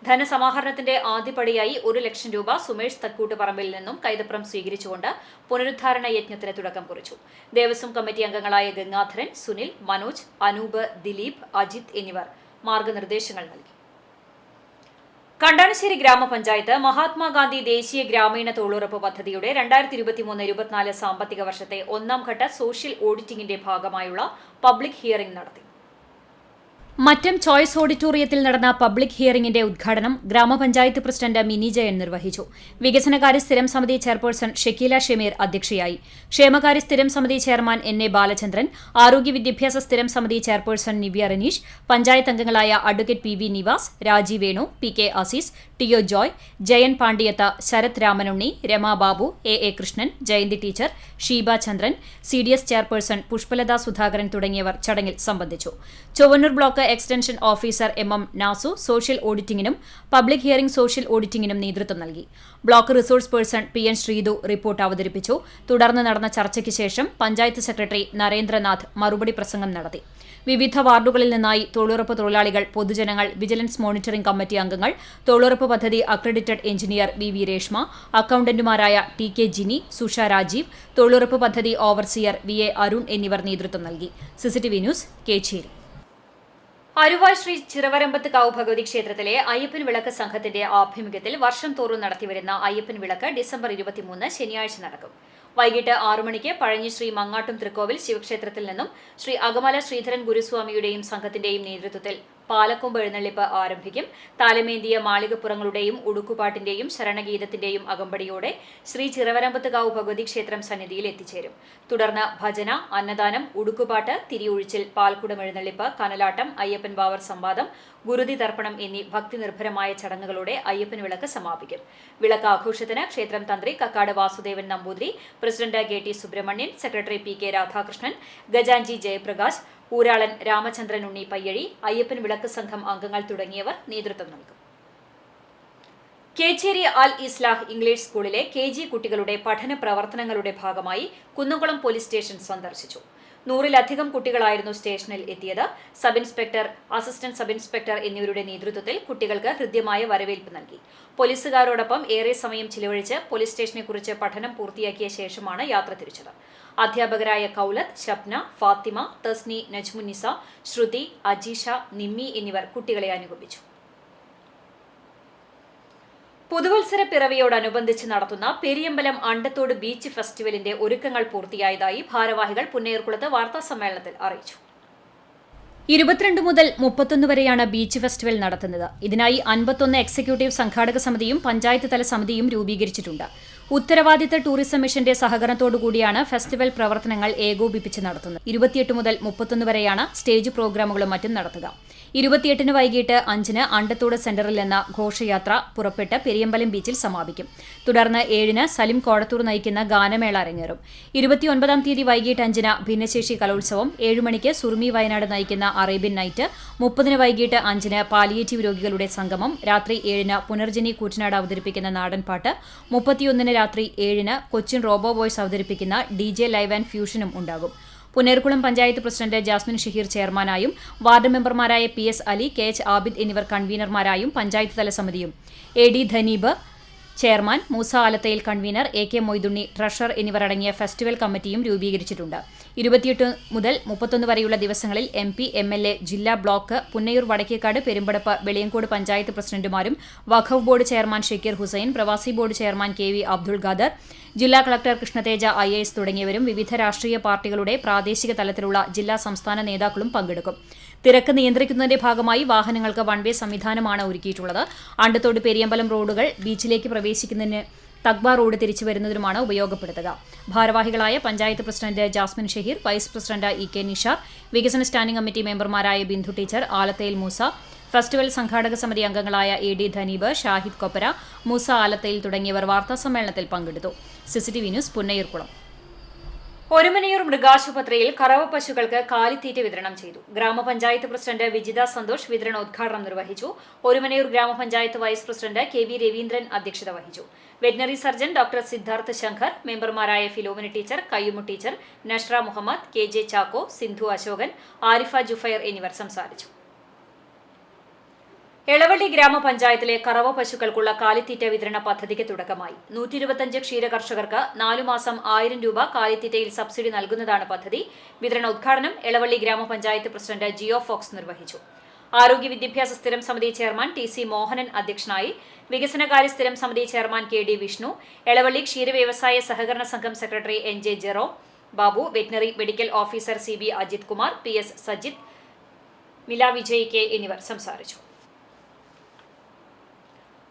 ധനസമാഹരണത്തിന്റെ ആദ്യപടിയായി 1 ലക്ഷം രൂപ സുമേഷ് തക്കൂട്ട് പറമ്പിൽ നിന്നും കൈതപ്രം സ്വീകരിച്ചുകൊണ്ട് പുനരുദ്ധാരണ യജ്ഞത്തിന് തുടക്കം കുറിച്ചു. ദേവസ്വം കമ്മിറ്റി അംഗങ്ങളായ ഗംഗാധരൻ, സുനിൽ, മനോജ്, അനൂപ്, ദിലീപ്, അജിത് എന്നിവർ മാർഗനിർദ്ദേശങ്ങൾ നൽകി. കണ്ടാണശ്ശേരി ഗ്രാമപഞ്ചായത്ത് മഹാത്മാഗാന്ധി ദേശീയ ഗ്രാമീണ തൊഴിലുറപ്പ് പദ്ധതിയുടെ 2023-24 സാമ്പത്തിക വർഷത്തെ 1ാം ഘട്ട സോഷ്യൽ ഓഡിറ്റിംഗിന്റെ ഭാഗമായുള്ള പബ്ലിക് ഹിയറിംഗ് നടത്തി. മറ്റം ചോയ്സ് ഓഡിറ്റോറിയത്തിൽ നടന്ന പബ്ലിക് ഹിയറിംഗിന്റെ ഉദ്ഘാടനം ഗ്രാമപഞ്ചായത്ത് പ്രസിഡന്റ് മിനി ജയൻ നിർവഹിച്ചു. വികസനകാര്യ സ്ഥിരം സമിതി ചെയർപേഴ്സൺ ഷക്കീല ഷമീർ അധ്യക്ഷയായി. ക്ഷേമകാര്യ സ്ഥിരം സമിതി ചെയർമാൻ NA ബാലചന്ദ്രൻ, ആരോഗ്യ വിദ്യാഭ്യാസ സ്ഥിരം സമിതി ചെയർപേഴ്സൺ നിവ്യ റനീഷ്, പഞ്ചായത്ത് അംഗങ്ങളായ advocate PV Nivas, Raji Venu, PK Azeez, TO Joy, Jayan Pandiyatha, Sarath Ramanunni, Rama Babu, AA Krishnan, Jayanthi teacher, Sheeba Chandran, CDS chairperson Pushpalatha Sudhakaran തുടങ്ങിയവർ ചടങ്ങിൽ സംബന്ധിച്ചു. Chowwannur block extension officer MM Nasu social ഓഡിറ്റിംഗിനും പബ്ലിക് ഹിയറിംഗ് സോഷ്യൽ ഓഡിറ്റിംഗിനും നേതൃത്വം നൽകി. Block resource person PN Sreethu report അവതരിപ്പിച്ചു. തുടർന്ന് നടന്ന ചർച്ചയ്ക്ക് ശേഷം പഞ്ചായത്ത് സെക്രട്ടറി നരേന്ദ്രനാഥ് മറുപടി പ്രസംഗം നടത്തി. വിവിധ വാർഡുകളിൽ നിന്നായി തൊഴിലുറപ്പ് തൊഴിലാളികൾ, പൊതുജനങ്ങൾ, വിജിലൻസ് മോണിറ്ററിംഗ് കമ്മിറ്റി അംഗങ്ങൾ, തൊഴിലുറപ്പ് പദ്ധതി അക്രഡിറ്റഡ് എഞ്ചിനീയർ VV രേഷ്മ, അക്കൌണ്ടന്റുമാരായ TK ജിനി, സുഷ രാജീവ്, തൊഴിലുറപ്പ് പദ്ധതി ഓവർസിയർ VA അരുൺ എന്നിവർ നേതൃത്വം നൽകി. CCTV news, Kecheri. അരുവായ് ശ്രീ ചിറവരമ്പത്ത് കാവ് ഭഗവതി ക്ഷേത്രത്തിലെ അയ്യപ്പൻ വിളക്ക് സംഘത്തിന്റെ ആഭിമുഖ്യത്തിൽ വർഷം തോറും നടത്തിവരുന്ന അയ്യപ്പൻ വിളക്ക് ഡിസംബർ 23 ശനിയാഴ്ച നടക്കും. വൈകിട്ട് 6 മണിക്ക് പഴഞ്ഞി ശ്രീ മങ്ങാട്ടും തൃക്കോവിൽ ശിവക്ഷേത്രത്തിൽ നിന്നും ശ്രീ അകമല ശ്രീധരൻ ഗുരുസ്വാമിയുടെയും സംഘത്തിന്റെയും നേതൃത്വത്തിൽ പാലക്കൊമ്പ് എഴുന്നള്ളിപ്പ് ആരംഭിക്കും. താലമേന്തിയ മാളികപ്പുറങ്ങളുടെയും ഉടുക്കുപാട്ടിന്റെയും ശരണഗീതത്തിന്റെയും അകമ്പടിയോടെ ശ്രീ ചിറവരമ്പത്തുകാവ് ഭഗവതി ക്ഷേത്രം സന്നിധിയിൽ എത്തിച്ചേരും. തുടർന്ന് ഭജന, അന്നദാനം, ഉടുക്കുപാട്ട്, തിരിയൊഴിച്ചിൽ, പാൽക്കുടം എഴുന്നള്ളിപ്പ്, കനലാട്ടം, അയ്യപ്പൻ ബാവർ സംവാദം, ഗുരുതി തർപ്പണം എന്നീ ഭക്തിനിർഭരമായ ചടങ്ങുകളോടെ അയ്യപ്പൻ വിളക്ക് സമാപിക്കും. വിളക്ക് ആഘോഷത്തിന് ക്ഷേത്രം തന്ത്രി Kakkad Vasudevan Namboothiri, president KT Subrahmanyan, secretary PK Radhakrishnan, Gajanji Jayaprakash, ഊരാളൻ രാമചന്ദ്രൻ ഉണ്ണി പയ്യഴി, അയ്യപ്പൻ വിളക്ക് സംഘം അംഗങ്ങൾ തുടങ്ങിയവർ നേതൃത്വം നൽകും. കേച്ചേരി അൽ ഇസ്ലാഹ് ഇംഗ്ലീഷ് സ്കൂളിലെ KG കുട്ടികളുടെ പഠന പ്രവർത്തനങ്ങളുടെ ഭാഗമായി കുന്നംകുളം പോലീസ് സ്റ്റേഷൻ സന്ദർശിച്ചു. 100-ലധികം കുട്ടികളായിരുന്നു സ്റ്റേഷനിൽ എത്തിയത്. Sub inspector, assistant sub inspector എന്നിവരുടെ നേതൃത്വത്തിൽ കുട്ടികൾക്ക് ഹൃദ്യമായ വരവേൽപ്പ് നൽകി. പോലീസുകാരോടൊപ്പം ഏറെ സമയം ചിലവഴിച്ച് പോലീസ് സ്റ്റേഷനെക്കുറിച്ച് പഠനം പൂർത്തിയാക്കിയ ശേഷമാണ് യാത്ര തിരിച്ചത്. അധ്യാപകരായ കൗലത്ത്, ഷബ്ന, ഫാത്തിമ, തസ്നി, നജ്മുന്നിസ, ശ്രുതി, അജീഷ, നിമ്മി എന്നിവർ കുട്ടികളെ അനുഗമിച്ചു. പുതുവത്സര പിറവിയോടനുബന്ധിച്ച് നടത്തുന്ന പെരിയമ്പലം അണ്ടത്തോട് ബീച്ച് ഫെസ്റ്റിവലിന്റെ ഒരുക്കങ്ങൾ പൂർത്തിയായതായി ഭാരവാഹികൾ പുന്നയൂർക്കുളത്ത് വാർത്താസമ്മേളനത്തിൽ അറിയിച്ചു. 22 മുതൽ 31 വരെയാണ് ബീച്ച് ഫെസ്റ്റിവൽ നടത്തുന്നത്. ഇതിനായി 51 എക്സിക്യൂട്ടീവ് സംഘാടക സമിതിയും പഞ്ചായത്ത് തല സമിതിയും രൂപീകരിച്ചിട്ടുണ്ട്. ഉത്തരവാദിത്ത ടൂറിസം മിഷന്റെ സഹകരണത്തോടുകൂടിയാണ് ഫെസ്റ്റിവൽ പ്രവർത്തനങ്ങൾ ഏകോപിപ്പിച്ച് നടത്തുന്നത്. 28 മുതൽ 31 വരെയാണ് സ്റ്റേജ് പ്രോഗ്രാമുകളും മറ്റും നടത്തുക. 28-ന് വൈകിട്ട് 5-ന് അണ്ടത്തോട് സെന്ററിൽ നിന്ന് ഘോഷയാത്ര പുറപ്പെട്ട് പെരിയമ്പലം ബീച്ചിൽ സമാപിക്കും. തുടർന്ന് 7-ന് സലിം കോടത്തൂർ നയിക്കുന്ന ഗാനമേള അരങ്ങേറും. 29-ാം തീയതി വൈകിട്ട് 5-ന് ഭിന്നശേഷി കലോത്സവം, 7 മണിക്ക് സുറുമി വയനാട് നയിക്കുന്ന അറേബ്യൻ നൈറ്റ്, 30-ന് വൈകിട്ട് 5-ന് പാലിയേറ്റീവ് രോഗികളുടെ സംഗമം, രാത്രി 7-ന് പുനർജനി കൂറ്റനാട് അവതരിപ്പിക്കുന്ന നാടൻപാട്ട്, 31-ന് രാത്രി 7-ന് കൊച്ചിൻ റോബോ ബോയ്സ് അവതരിപ്പിക്കുന്ന DJ ലൈവ് ആൻഡ് ഫ്യൂഷനും ഉണ്ടാകും. പുനേർകുളം പഞ്ചായത്ത് പ്രസിഡന്റ് ജാസ്മിൻ ഷഹീർ ചെയർമാനായും വാർഡ് മെമ്പർമാരായ PS അലി, KH ആബിദ് എന്നിവർ കൺവീനർമാരായും പഞ്ചായത്ത് തല സമിതിയും, AD Dhaneeb chairman, Moosa Alathayil convener, AK Moythunni treasurer എന്നിവരടങ്ങിയ ഫെസ്റ്റിവൽ കമ്മിറ്റിയും രൂപീകരിച്ചിട്ടുണ്ട്. 28 മുതൽ 31 വരെയുള്ള ദിവസങ്ങളിൽ MP, MLA, ജില്ലാ ബ്ലോക്ക്, പുന്നയൂർ വടക്കേക്കാട്, പെരുമ്പടപ്പ്, വെളിയങ്കോട് പഞ്ചായത്ത് പ്രസിഡന്റുമാരും വഖഫ് ബോർഡ് ചെയർമാൻ ഷക്കീർ ഹുസൈൻ, പ്രവാസി board chairman KV Abdul Khader, ജില്ലാ കളക്ടർ കൃഷ്ണതേജ IAS തുടങ്ങിയവരും വിവിധ രാഷ്ട്രീയ പാർട്ടികളുടെ പ്രാദേശിക തലത്തിലുള്ള ജില്ലാ സംസ്ഥാന നേതാക്കളും പങ്കെടുക്കും. തിരക്ക് നിയന്ത്രിക്കുന്നതിന്റെ ഭാഗമായി വാഹനങ്ങൾക്ക് വൺ വേ സംവിധാനമാണ് ഒരുക്കിയിട്ടുള്ളത്. അണ്ടത്തോട് പെരിയമ്പലം റോഡുകൾ ബീച്ചിലേക്ക് പ്രവേശിക്കുന്നതിന് തഗ്ബ റോഡ് തിരിച്ചു വരുന്നതിനുമാണ് ഉപയോഗപ്പെടുത്തുക. ഭാരവാഹികളായ panchayat president Jasmine Shaheer, vice president EK Nishar, വികസന സ്റ്റാൻഡിംഗ് കമ്മിറ്റി മെമ്പർമാരായ ബിന്ദു ടീച്ചർ, ആലത്തയിൽ മൂസ, ഫെസ്റ്റിവൽ സംഘാടക സമിതി അംഗങ്ങളായ AD ധനീബ്, ഷാഹിദ് കൊപ്പര, മൂസ ആലത്തയിൽ തുടങ്ങിയവർ വാർത്താസമ്മേളനത്തിൽ പങ്കെടുത്തു. CCTV news Punnayurkulam. ഒരുമനയൂർ മൃഗാശുപത്രിയിൽ കറവ പശുക്കൾക്ക് കാലിത്തീറ്റ വിതരണം ചെയ്തു. ഗ്രാമപഞ്ചായത്ത് പ്രസിഡന്റ് വിജിത സന്തോഷ് വിതരണോദ്ഘാടനം നിർവഹിച്ചു. ഒരുമനയൂർ ഗ്രാമപഞ്ചായത്ത് വൈസ് പ്രസിഡന്റ് KV രവീന്ദ്രൻ അധ്യക്ഷത വഹിച്ചു. Veterinary surgeon doctor Siddharth Shankar, മെമ്പർമാരായ Philomena teacher, Kayyumu teacher, Nashra Muhammad, KJ Chacko, Sindhu Ashokan, Arifa Jufair എന്നിവർ സംസാരിച്ചു. എളവള്ളി ഗ്രാമപഞ്ചായത്തിലെ കറവ പശുക്കൾക്കുള്ള കാലിത്തീറ്റ വിതരണ പദ്ധതിക്ക് തുടക്കമായി. 125 ക്ഷീര കർഷകർക്ക് 4 മാസം 1000 രൂപ കാലിത്തീറ്റയിൽ സബ്സിഡി നൽകുന്നതാണ് പദ്ധതി. വിതരണോദ്ഘാടനം എളവള്ളി ഗ്രാമപഞ്ചായത്ത് പ്രസിഡന്റ് ജിയോ ഫോക്സ് നിർവഹിച്ചു. ആരോഗ്യ വിദ്യാഭ്യാസ സ്ഥിരം സമിതി ചെയർമാൻ TC മോഹനൻ അധ്യക്ഷനായി. വികസനകാര്യ സ്ഥിരം സമിതി ചെയർമാൻ KD വിഷ്ണു, എളവള്ളി ക്ഷീരവ്യവസായ സഹകരണ സംഘം secretary NJ Jero Babu, veterinary medical officer CB Ajith Kumar, PS Sajith, Mila Vijay K എന്നിവർ സംസാരിച്ചു.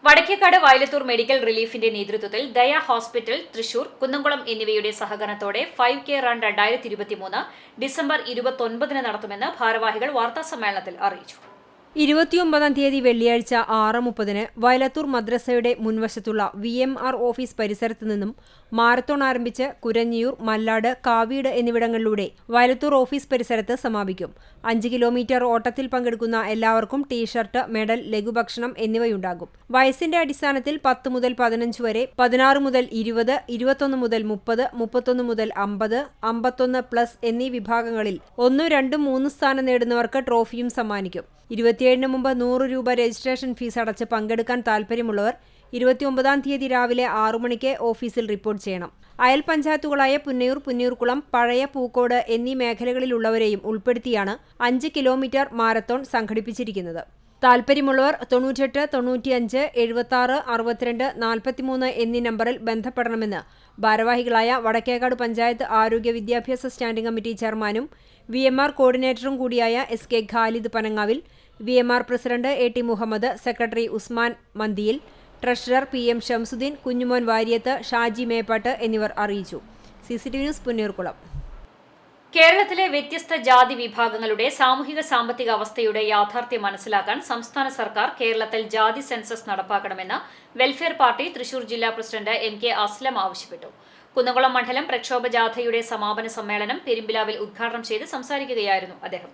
വടക്കേക്കാട് വയലത്തൂർ മെഡിക്കൽ റിലീഫിന്റെ നേതൃത്വത്തിൽ ദയ ഹോസ്പിറ്റൽ, തൃശൂർ, കുന്നംകുളം എന്നിവയുടെ സഹകരണത്തോടെ 5K റൺ 2023 ഡിസംബർ 29-ന് നടത്തുമെന്ന് ഭാരവാഹികൾ വാർത്താസമ്മേളനത്തിൽ അറിയിച്ചു. 29-ാം തീയതി വെള്ളിയാഴ്ച 6:30-ന് വയലത്തൂർ മദ്രസയുടെ മുൻവശത്തുള്ള VMR ഓഫീസ് പരിസരത്തു നിന്നും മാരത്തോൺ ആരംഭിച്ച് കുരഞ്ഞിയൂർ, മല്ലാട്, കാവീട് എന്നിവിടങ്ങളിലൂടെ വയലത്തൂർ ഓഫീസ് പരിസരത്ത് സമാപിക്കും. 5 കിലോമീറ്റർ ഓട്ടത്തിൽ പങ്കെടുക്കുന്ന എല്ലാവർക്കും ടീഷർട്ട്, മെഡൽ, ലഘുഭക്ഷണം എന്നിവയുണ്ടാകും. വയസ്സിന്റെ അടിസ്ഥാനത്തിൽ 10 മുതൽ 15 വരെ, 16 മുതൽ 20, 21 മുതൽ 30, 31 മുതൽ 50, 51+ എന്നീ വിഭാഗങ്ങളിൽ 1, 2, 3 സ്ഥാനം നേടുന്നവർക്ക് ട്രോഫിയും സമ്മാനിക്കും. 27-ന് മുമ്പ് 100 രൂപ രജിസ്ട്രേഷൻ ഫീസ് അടച്ച് പങ്കെടുക്കാൻ താൽപ്പര്യമുള്ളവർ 29-ാം തീയതി രാവിലെ 6 മണിക്ക് ഓഫീസിൽ റിപ്പോർട്ട് ചെയ്യണം. അയൽ പഞ്ചായത്തുകളായ പുന്നയൂർ, പുന്നയൂർകുളം, പഴയ പൂക്കോട് എന്നീ മേഖലകളിലുള്ളവരെയും ഉൾപ്പെടുത്തിയാണ് 5 കിലോമീറ്റർ മാരത്തോൺ സംഘടിപ്പിച്ചിരിക്കുന്നത്. താൽപ്പര്യമുള്ളവർ 98 95 76 62 43 എന്നീ നമ്പറിൽ ബന്ധപ്പെടണമെന്ന് ഭാരവാഹികളായ വടക്കേക്കാട് പഞ്ചായത്ത് ആരോഗ്യ വിദ്യാഭ്യാസ സ്റ്റാൻഡിംഗ് കമ്മിറ്റി ചെയർമാനും VMR കോർഡിനേറ്ററും കൂടിയായ SK Khalid Panangavil, VMR president AT Muhammad, secretary Usman Manthiyil, treasurer PM Shamsuddin, Kunjumon Variyath, Shaji Meppat എന്നിവർ അറിയിച്ചു. CCTV news Punnayurkulam. കേരളത്തിലെ വ്യത്യസ്ത ജാതി വിഭാഗങ്ങളുടെ സാമൂഹിക സാമ്പത്തിക അവസ്ഥയുടെ യാഥാർത്ഥ്യം മനസ്സിലാക്കാൻ സംസ്ഥാന സർക്കാർ കേരളത്തിൽ ജാതി സെൻസസ് നടപ്പാക്കണമെന്ന് വെൽഫെയർ പാർട്ടി തൃശൂർ ജില്ലാ പ്രസിഡന്റ് MK അസ്ലം ആവശ്യപ്പെട്ടു. കുന്നംകുളം മണ്ഡലം പ്രക്ഷോഭ ജാഥയുടെ സമാപന സമ്മേളനം പെരുമ്പിലാവിൽ ഉദ്ഘാടനം ചെയ്ത് സംസാരിക്കുകയായിരുന്നു അദ്ദേഹം.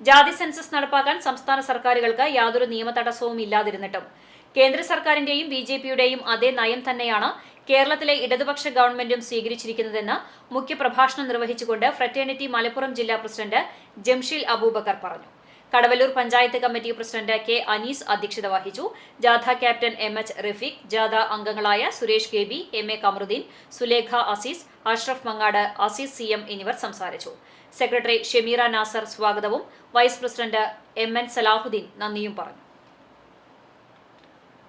ജാതി സെൻസസ് നടപ്പാക്കാൻ സംസ്ഥാന സർക്കാരുകൾക്ക് യാതൊരു നിയമ തടസ്സവും ഇല്ലാതിരുന്നിട്ടും കേന്ദ്ര സർക്കാരിന്റെയും BJPയുടെയും അതേ നയം തന്നെയാണ് കേരളത്തിലെ ഇടതുപക്ഷ ഗവൺമെന്റും സ്വീകരിച്ചിരിക്കുന്നതെന്ന് മുഖ്യപ്രഭാഷണം നിർവഹിച്ചുകൊണ്ട് ഫ്രറ്റേണിറ്റി മലപ്പുറം ജില്ലാ പ്രസിഡന്റ് ജംഷീൽ അബൂബക്കർ പറഞ്ഞു. Kadavallur panchayat committee president K Anees അധ്യക്ഷത വഹിച്ചു. ജാഥ ക്യാപ്റ്റൻ MH റഫീഖ്, ജാഥ അംഗങ്ങളായ Suresh KB, MA Kamaruddin, Sulekha Azeez, Ashraf Mangad, Azeez CM എന്നിവർ സംസാരിച്ചു. സെക്രട്ടറി ഷമീറ നാസർ സ്വാഗതവും വൈസ് പ്രസിഡന്റ് MN സലാഹുദ്ദീൻ നന്ദിയും പറഞ്ഞു.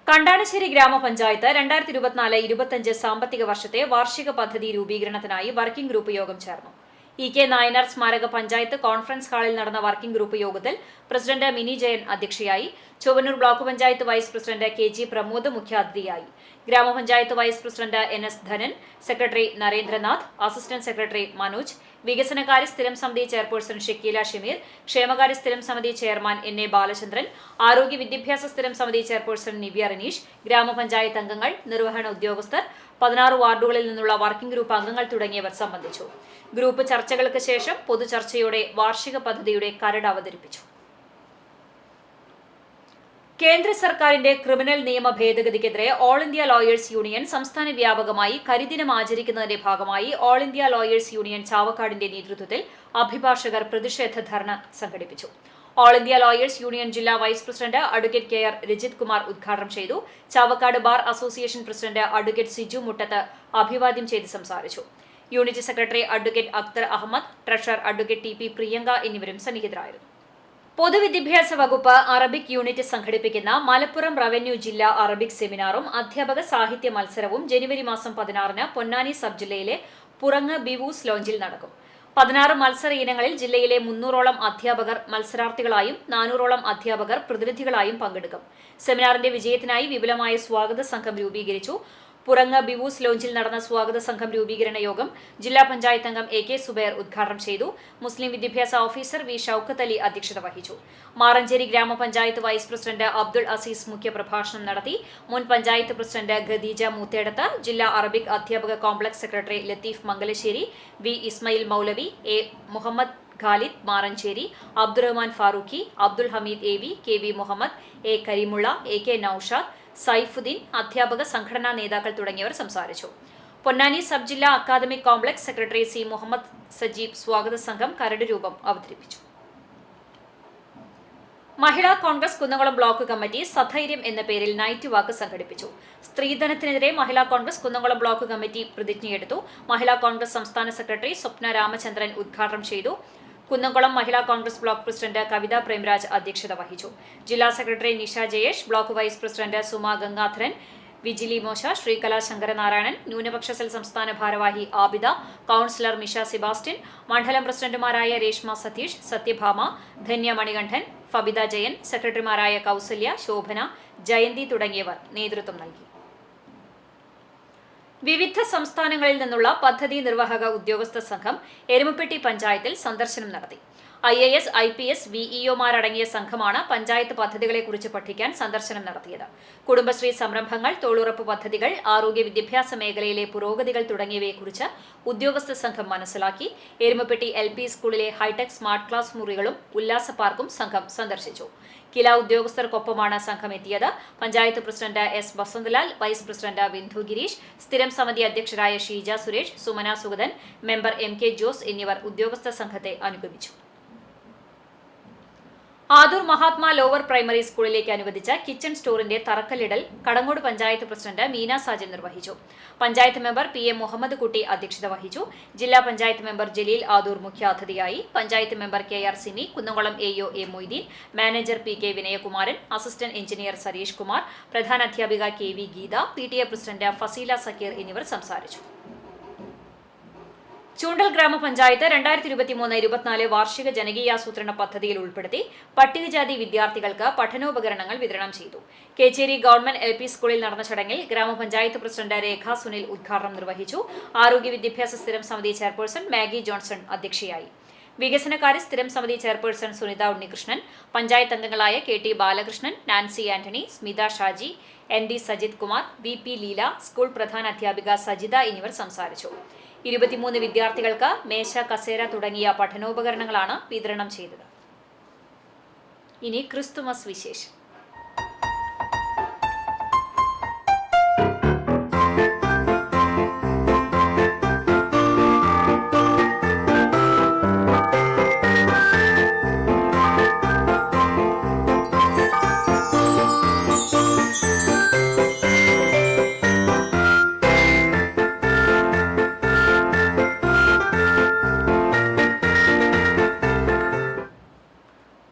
കണ്ടാണശ്ശേരി ഗ്രാമപഞ്ചായത്ത് 2024-25 സാമ്പത്തിക വർഷത്തെ വാർഷിക പദ്ധതി രൂപീകരണത്തിനായി വർക്കിംഗ് ഗ്രൂപ്പ് യോഗം ചേർന്നു. ഇ കെ നായനാർ സ്മാരക പഞ്ചായത്ത് കോൺഫറൻസ് ഹാളിൽ നടന്ന വർക്കിംഗ് ഗ്രൂപ്പ് യോഗത്തിൽ പ്രസിഡന്റ് മിനി ജയൻ അധ്യക്ഷയായി. Chowwannur block panchayat vice president K G Pramod മുഖ്യാതിഥിയായി. ഗ്രാമപഞ്ചായത്ത് vice president N S Dhanan, secretary Narendranath, assistant secretary Manoj, വികസനകാര്യ സ്ഥിരം സമിതി ചെയർപേഴ്സൺ ഷക്കീല ഷമീർ, ക്ഷേമകാര്യ സ്ഥിരം സമിതി ചെയർമാൻ എൻ എ ബാലചന്ദ്രൻ, ആരോഗ്യ വിദ്യാഭ്യാസ സ്ഥിരം സമിതി ചെയർപേഴ്സൺ നിവ്യ റനീഷ്, ഗ്രാമപഞ്ചായത്ത് അംഗങ്ങൾ, നിർവഹണ ഉദ്യോഗസ്ഥർ, 16 വാർഡുകളിൽ നിന്നുള്ള വർക്കിംഗ് ഗ്രൂപ്പ് അംഗങ്ങൾ തുടങ്ങിയവർ സംബന്ധിച്ചു. ഗ്രൂപ്പ് ചർച്ചകൾക്ക് ശേഷം പൊതുചർച്ചയോടെ വാർഷിക പദ്ധതിയുടെ കരട് അവതരിപ്പിച്ചു. കേന്ദ്ര സർക്കാരിന്റെ ക്രിമിനൽ നിയമ ഭേദഗതിക്കെതിരെ ഓൾ ഇന്ത്യ ലോയേഴ്സ് യൂണിയൻ സംസ്ഥാന വ്യാപകമായി കരിദിനം ആചരിക്കുന്നതിന്റെ ഭാഗമായി ഓൾ ഇന്ത്യ ലോയേഴ്സ് യൂണിയൻ ചാവക്കാടിന്റെ നേതൃത്വത്തിൽ അഭിഭാഷകർ പ്രതിഷേധ ധർണ സംഘടിപ്പിച്ചു. ഓൾ ഇന്ത്യ ലോയേഴ്സ് യൂണിയൻ ജില്ലാ vice president advocate K R Rajith Kumar ഉദ്ഘാടനം ചെയ്തു. Chavakkad bar association president advocate Siju Muttath അഭിവാദ്യം ചെയ്ത് സംസാരിച്ചു. Unit secretary advocate Akthar Ahmed, treasurer advocate T P Priyanka എന്നിവരും സന്നിഹിതരായിരുന്നു. പൊതുവിദ്യാഭ്യാസ വകുപ്പ് അറബിക് യൂണിറ്റ് സംഘടിപ്പിക്കുന്ന മലപ്പുറം റവന്യൂ ജില്ലാ അറബിക് സെമിനാറും അധ്യാപക സാഹിത്യ മത്സരവും ജനുവരി മാസം 16-ന് പൊന്നാനി സബ് ജില്ലയിലെ പുറങ്ങ് ബിവൂസ് ലോഞ്ചിൽ നടക്കും. 16 മത്സര ഇനങ്ങളിൽ ജില്ലയിലെ 300ഓളം അധ്യാപകർ മത്സരാർത്ഥികളായും 400ഓളം അധ്യാപകർ പ്രതിനിധികളായും പങ്കെടുക്കും. സെമിനാറിന്റെ വിജയത്തിനായി വിപുലമായ സ്വാഗത സംഘം രൂപീകരിച്ചു. പുറങ്ങ് ബിവൂസ് ലോഞ്ചിൽ നടന്ന സ്വാഗത സംഘം രൂപീകരണ യോഗം ജില്ലാ പഞ്ചായത്ത് അംഗം എ കെ സുബൈർ ഉദ്ഘാടനം ചെയ്തു. മുസ്ലിം വിദ്യാഭ്യാസ ഓഫീസർ വി ഷൌക്കത്ത് അലി അധ്യക്ഷത വഹിച്ചു. മാറഞ്ചേരി ഗ്രാമപഞ്ചായത്ത് വൈസ് പ്രസിഡന്റ് അബ്ദുൾ അസീസ് മുഖ്യപ്രഭാഷണം നടത്തി. മുൻ പഞ്ചായത്ത് പ്രസിഡന്റ് ഖദീജ മൂത്തേടത്ത്, ജില്ലാ അറബിക് അധ്യാപക complex secretary Latheef Mangalassery, V Ismail Moulavi, A Muhammad Khalid Maranchery, Abdurahman Farooqui, Abdul Hameed A V, K V Muhammad, A Karimulla, A K Noushad, Saifuddin, അധ്യാപക സംഘടനാ നേതാക്കൾ തുടങ്ങിയവർ സംസാരിച്ചു. പൊന്നാനി സബ് ജില്ലാ academic complex secretary C Muhammad Sajeeb സ്വാഗത സംഘം കരട് രൂപം അവതരിപ്പിച്ചു. മഹിളാ കോൺഗ്രസ് കുന്നംകുളം ബ്ലോക്ക് കമ്മിറ്റി സധൈര്യം എന്ന പേരിൽ നൈറ്റ് വാക്ക് സംഘടിപ്പിച്ചു. സ്ത്രീധനത്തിനെതിരെ മഹിളാ കോൺഗ്രസ് കുന്നംകുളം ബ്ലോക്ക് കമ്മിറ്റി പ്രതിജ്ഞയെടുത്തു. മഹിളാ കോൺഗ്രസ് സംസ്ഥാന സെക്രട്ടറി സ്വപ്ന രാമചന്ദ്രൻ ഉദ്ഘാടനം ചെയ്തു. കുന്നംകുളം മഹിളാ കോൺഗ്രസ് ബ്ലോക്ക് പ്രസിഡന്റ് കവിത പ്രേംരാജ് അധ്യക്ഷത വഹിച്ചു. ജില്ലാ secretary Nisha Jayesh, block vice president Suma Gangadharan, Vijili Mosha, Sreekala Sankaranarayanan, ന്യൂനപക്ഷ സെൽ സംസ്ഥാന ഭാരവാഹി ആബിദ, കൌൺസിലർ മിഷ സെബാസ്റ്റ്യൻ, മണ്ഡലം പ്രസിഡന്റുമാരായ രേഷ്മ സതീഷ്, സത്യഭാമ, ധന്യ മണികണ്ഠൻ, ഫബിത ജയൻ, സെക്രട്ടറിമാരായ കൌസല്യ, ശോഭന, ജയന്തി തുടങ്ങിയവർ നേതൃത്വം നൽകി. വിവിധ സംസ്ഥാനങ്ങളിൽ നിന്നുള്ള പദ്ധതി നിർവാഹക ഉദ്യോഗസ്ഥ സംഘം എരുമപ്പെട്ടി പഞ്ചായത്തിൽ സന്ദർശനം നടത്തി. IAS, IPS, VEOമാരടങ്ങിയ സംഘമാണ് പഞ്ചായത്ത് പദ്ധതികളെക്കുറിച്ച് പഠിക്കാൻ സന്ദർശനം നടത്തിയത്. കുടുംബശ്രീ സംരംഭങ്ങൾ, തൊഴിലുറപ്പ് പദ്ധതികൾ, ആരോഗ്യ വിദ്യാഭ്യാസ മേഖലയിലെ പുരോഗതികൾ തുടങ്ങിയവയെക്കുറിച്ച് ഉദ്യോഗസ്ഥ സംഘം മനസ്സിലാക്കി. എരുമപ്പെട്ടി LP സ്കൂളിലെ ഹൈടെക് സ്മാർട്ട് ക്ലാസ് മുറികളും ഉല്ലാസ പാർക്കും സംഘം സന്ദർശിച്ചു. കില ഉദ്യോഗസ്ഥർക്കൊപ്പമാണ് സംഘം എത്തിയത്. Panchayat president S Vasanthalal, vice president Bindu Gireesh, സ്ഥിരം സമിതി അധ്യക്ഷരായ ഷീജ സുരേഷ്, സുമന സുഗതൻ, മെമ്പർ MK ജോസ് എന്നിവർ ഉദ്യോഗസ്ഥ സംഘത്തെ അനുഗമിച്ചു. ആദൂർ മഹാത്മാ ലോവർ പ്രൈമറി സ്കൂളിലേക്ക് അനുവദിച്ച കിച്ചൺ സ്റ്റോറിന്റെ തറക്കല്ലിടൽ കടങ്ങോട് പഞ്ചായത്ത് പ്രസിഡന്റ് മീന സാജൻ നിർവഹിച്ചു. പഞ്ചായത്ത് മെമ്പർ PM മുഹമ്മദ് കുട്ടി അധ്യക്ഷത വഹിച്ചു. ജില്ലാ പഞ്ചായത്ത് മെമ്പർ ജലീൽ ആദൂർ മുഖ്യാതിഥിയായി. Panchayat member KR Sini, Kunnamkulam AO A Moitheen, manager PK Vinayakumaran, assistant engineer Sareesh Kumar, പ്രധാനാധ്യാപിക KV Geetha, PTA president Faseela Zakir എന്നിവർ സംസാരിച്ചു. ചൂണ്ടൽ ഗ്രാമപഞ്ചായത്ത് 2023-24 വാർഷിക ജനകീയാസൂത്രണ പദ്ധതിയിൽ ഉൾപ്പെടുത്തി പട്ടികജാതി വിദ്യാർത്ഥികൾക്ക് പഠനോപകരണങ്ങൾ വിതരണം ചെയ്തു. കേച്ചേരി ഗവൺമെന്റ് LP സ്കൂളിൽ നടന്ന ചടങ്ങിൽ ഗ്രാമപഞ്ചായത്ത് പ്രസിഡന്റ് രേഖ സുനിൽ ഉദ്ഘാടനം നിർവഹിച്ചു. ആരോഗ്യ വിദ്യാഭ്യാസ സ്ഥിരം സമിതി ചെയർപേഴ്സൺ മാഗി ജോൺസൺ അധ്യക്ഷയായി. വികസനകാര്യ സ്ഥിരം സമിതി ചെയർപേഴ്സൺ സുനിത ഉണ്ണികൃഷ്ണൻ, പഞ്ചായത്ത് അംഗങ്ങളായ KT Balakrishnan, Nancy Antony, Smitha Shaji, ND Sajith Kumar, VP Leela, school പ്രധാനാധ്യാപിക സജിത എന്നിവർ സംസാരിച്ചു. 23 വിദ്യാർത്ഥികൾക്ക് മേശ, കസേര തുടങ്ങിയ പഠനോപകരണങ്ങളാണ് വിതരണം ചെയ്തത്. ഇനി ക്രിസ്തുമസ് വിശേഷം.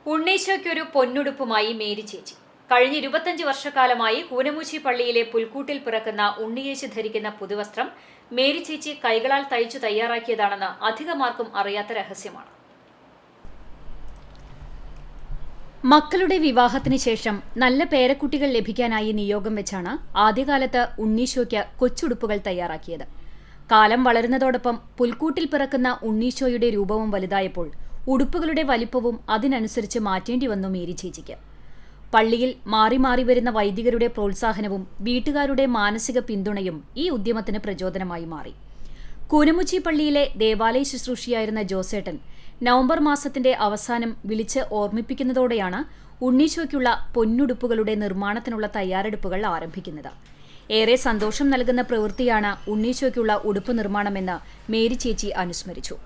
ഉണ്ണീശോയ്ക്കൊരു പൊന്നുടുപ്പുമായി മേരി ചേച്ചി. കഴിഞ്ഞ 25 വർഷക്കാലമായി കൂനമുച്ചി പള്ളിയിലെ പുൽക്കൂട്ടിൽ പിറക്കുന്ന ഉണ്ണിയേശു ധരിക്കുന്ന പുതുവസ്ത്രം മേരി ചേച്ചി കൈകളാൽ തയ്ച്ചു തയ്യാറാക്കിയതാണെന്ന് അധികമാർക്കും അറിയാത്ത രഹസ്യമാണ്. മക്കളുടെ വിവാഹത്തിന് ശേഷം നല്ല പേരക്കുട്ടികൾ ലഭിക്കാനായി നിയോഗം വെച്ചാണ് ആദ്യകാലത്ത് ഉണ്ണീശോയ്ക്ക് കൊച്ചുടുപ്പുകൾ തയ്യാറാക്കിയത്. കാലം വളരുന്നതോടൊപ്പം പുൽക്കൂട്ടിൽ പിറക്കുന്ന ഉണ്ണീശോയുടെ രൂപവും വലുതായപ്പോൾ ഉടുപ്പുകളുടെ വലിപ്പവും അതിനനുസരിച്ച് മാറ്റേണ്ടി വന്നു മേരി ചേച്ചിക്ക്. പള്ളിയിൽ മാറി മാറി വരുന്ന വൈദികരുടെ പ്രോത്സാഹനവും വീട്ടുകാരുടെ മാനസിക പിന്തുണയും ഈ ഉദ്യമത്തിന് പ്രചോദനമായി മാറി. കൂനമുച്ചി പള്ളിയിലെ ദേവാലയ ശുശ്രൂഷയായിരുന്ന ജോസേട്ടൻ നവംബർ മാസത്തിന്റെ അവസാനം വിളിച്ച് ഓർമ്മിപ്പിക്കുന്നതോടെയാണ് ഉണ്ണീശോയ്ക്കുള്ള പൊന്നുടുപ്പുകളുടെ നിർമ്മാണത്തിനുള്ള തയ്യാറെടുപ്പുകൾ ആരംഭിക്കുന്നത്. ഏറെ സന്തോഷം നൽകുന്ന പ്രവൃത്തിയാണ് ഉണ്ണീശോയ്ക്കുള്ള ഉടുപ്പ് നിർമ്മാണമെന്ന് മേരി ചേച്ചി അനുസ്മരിച്ചു.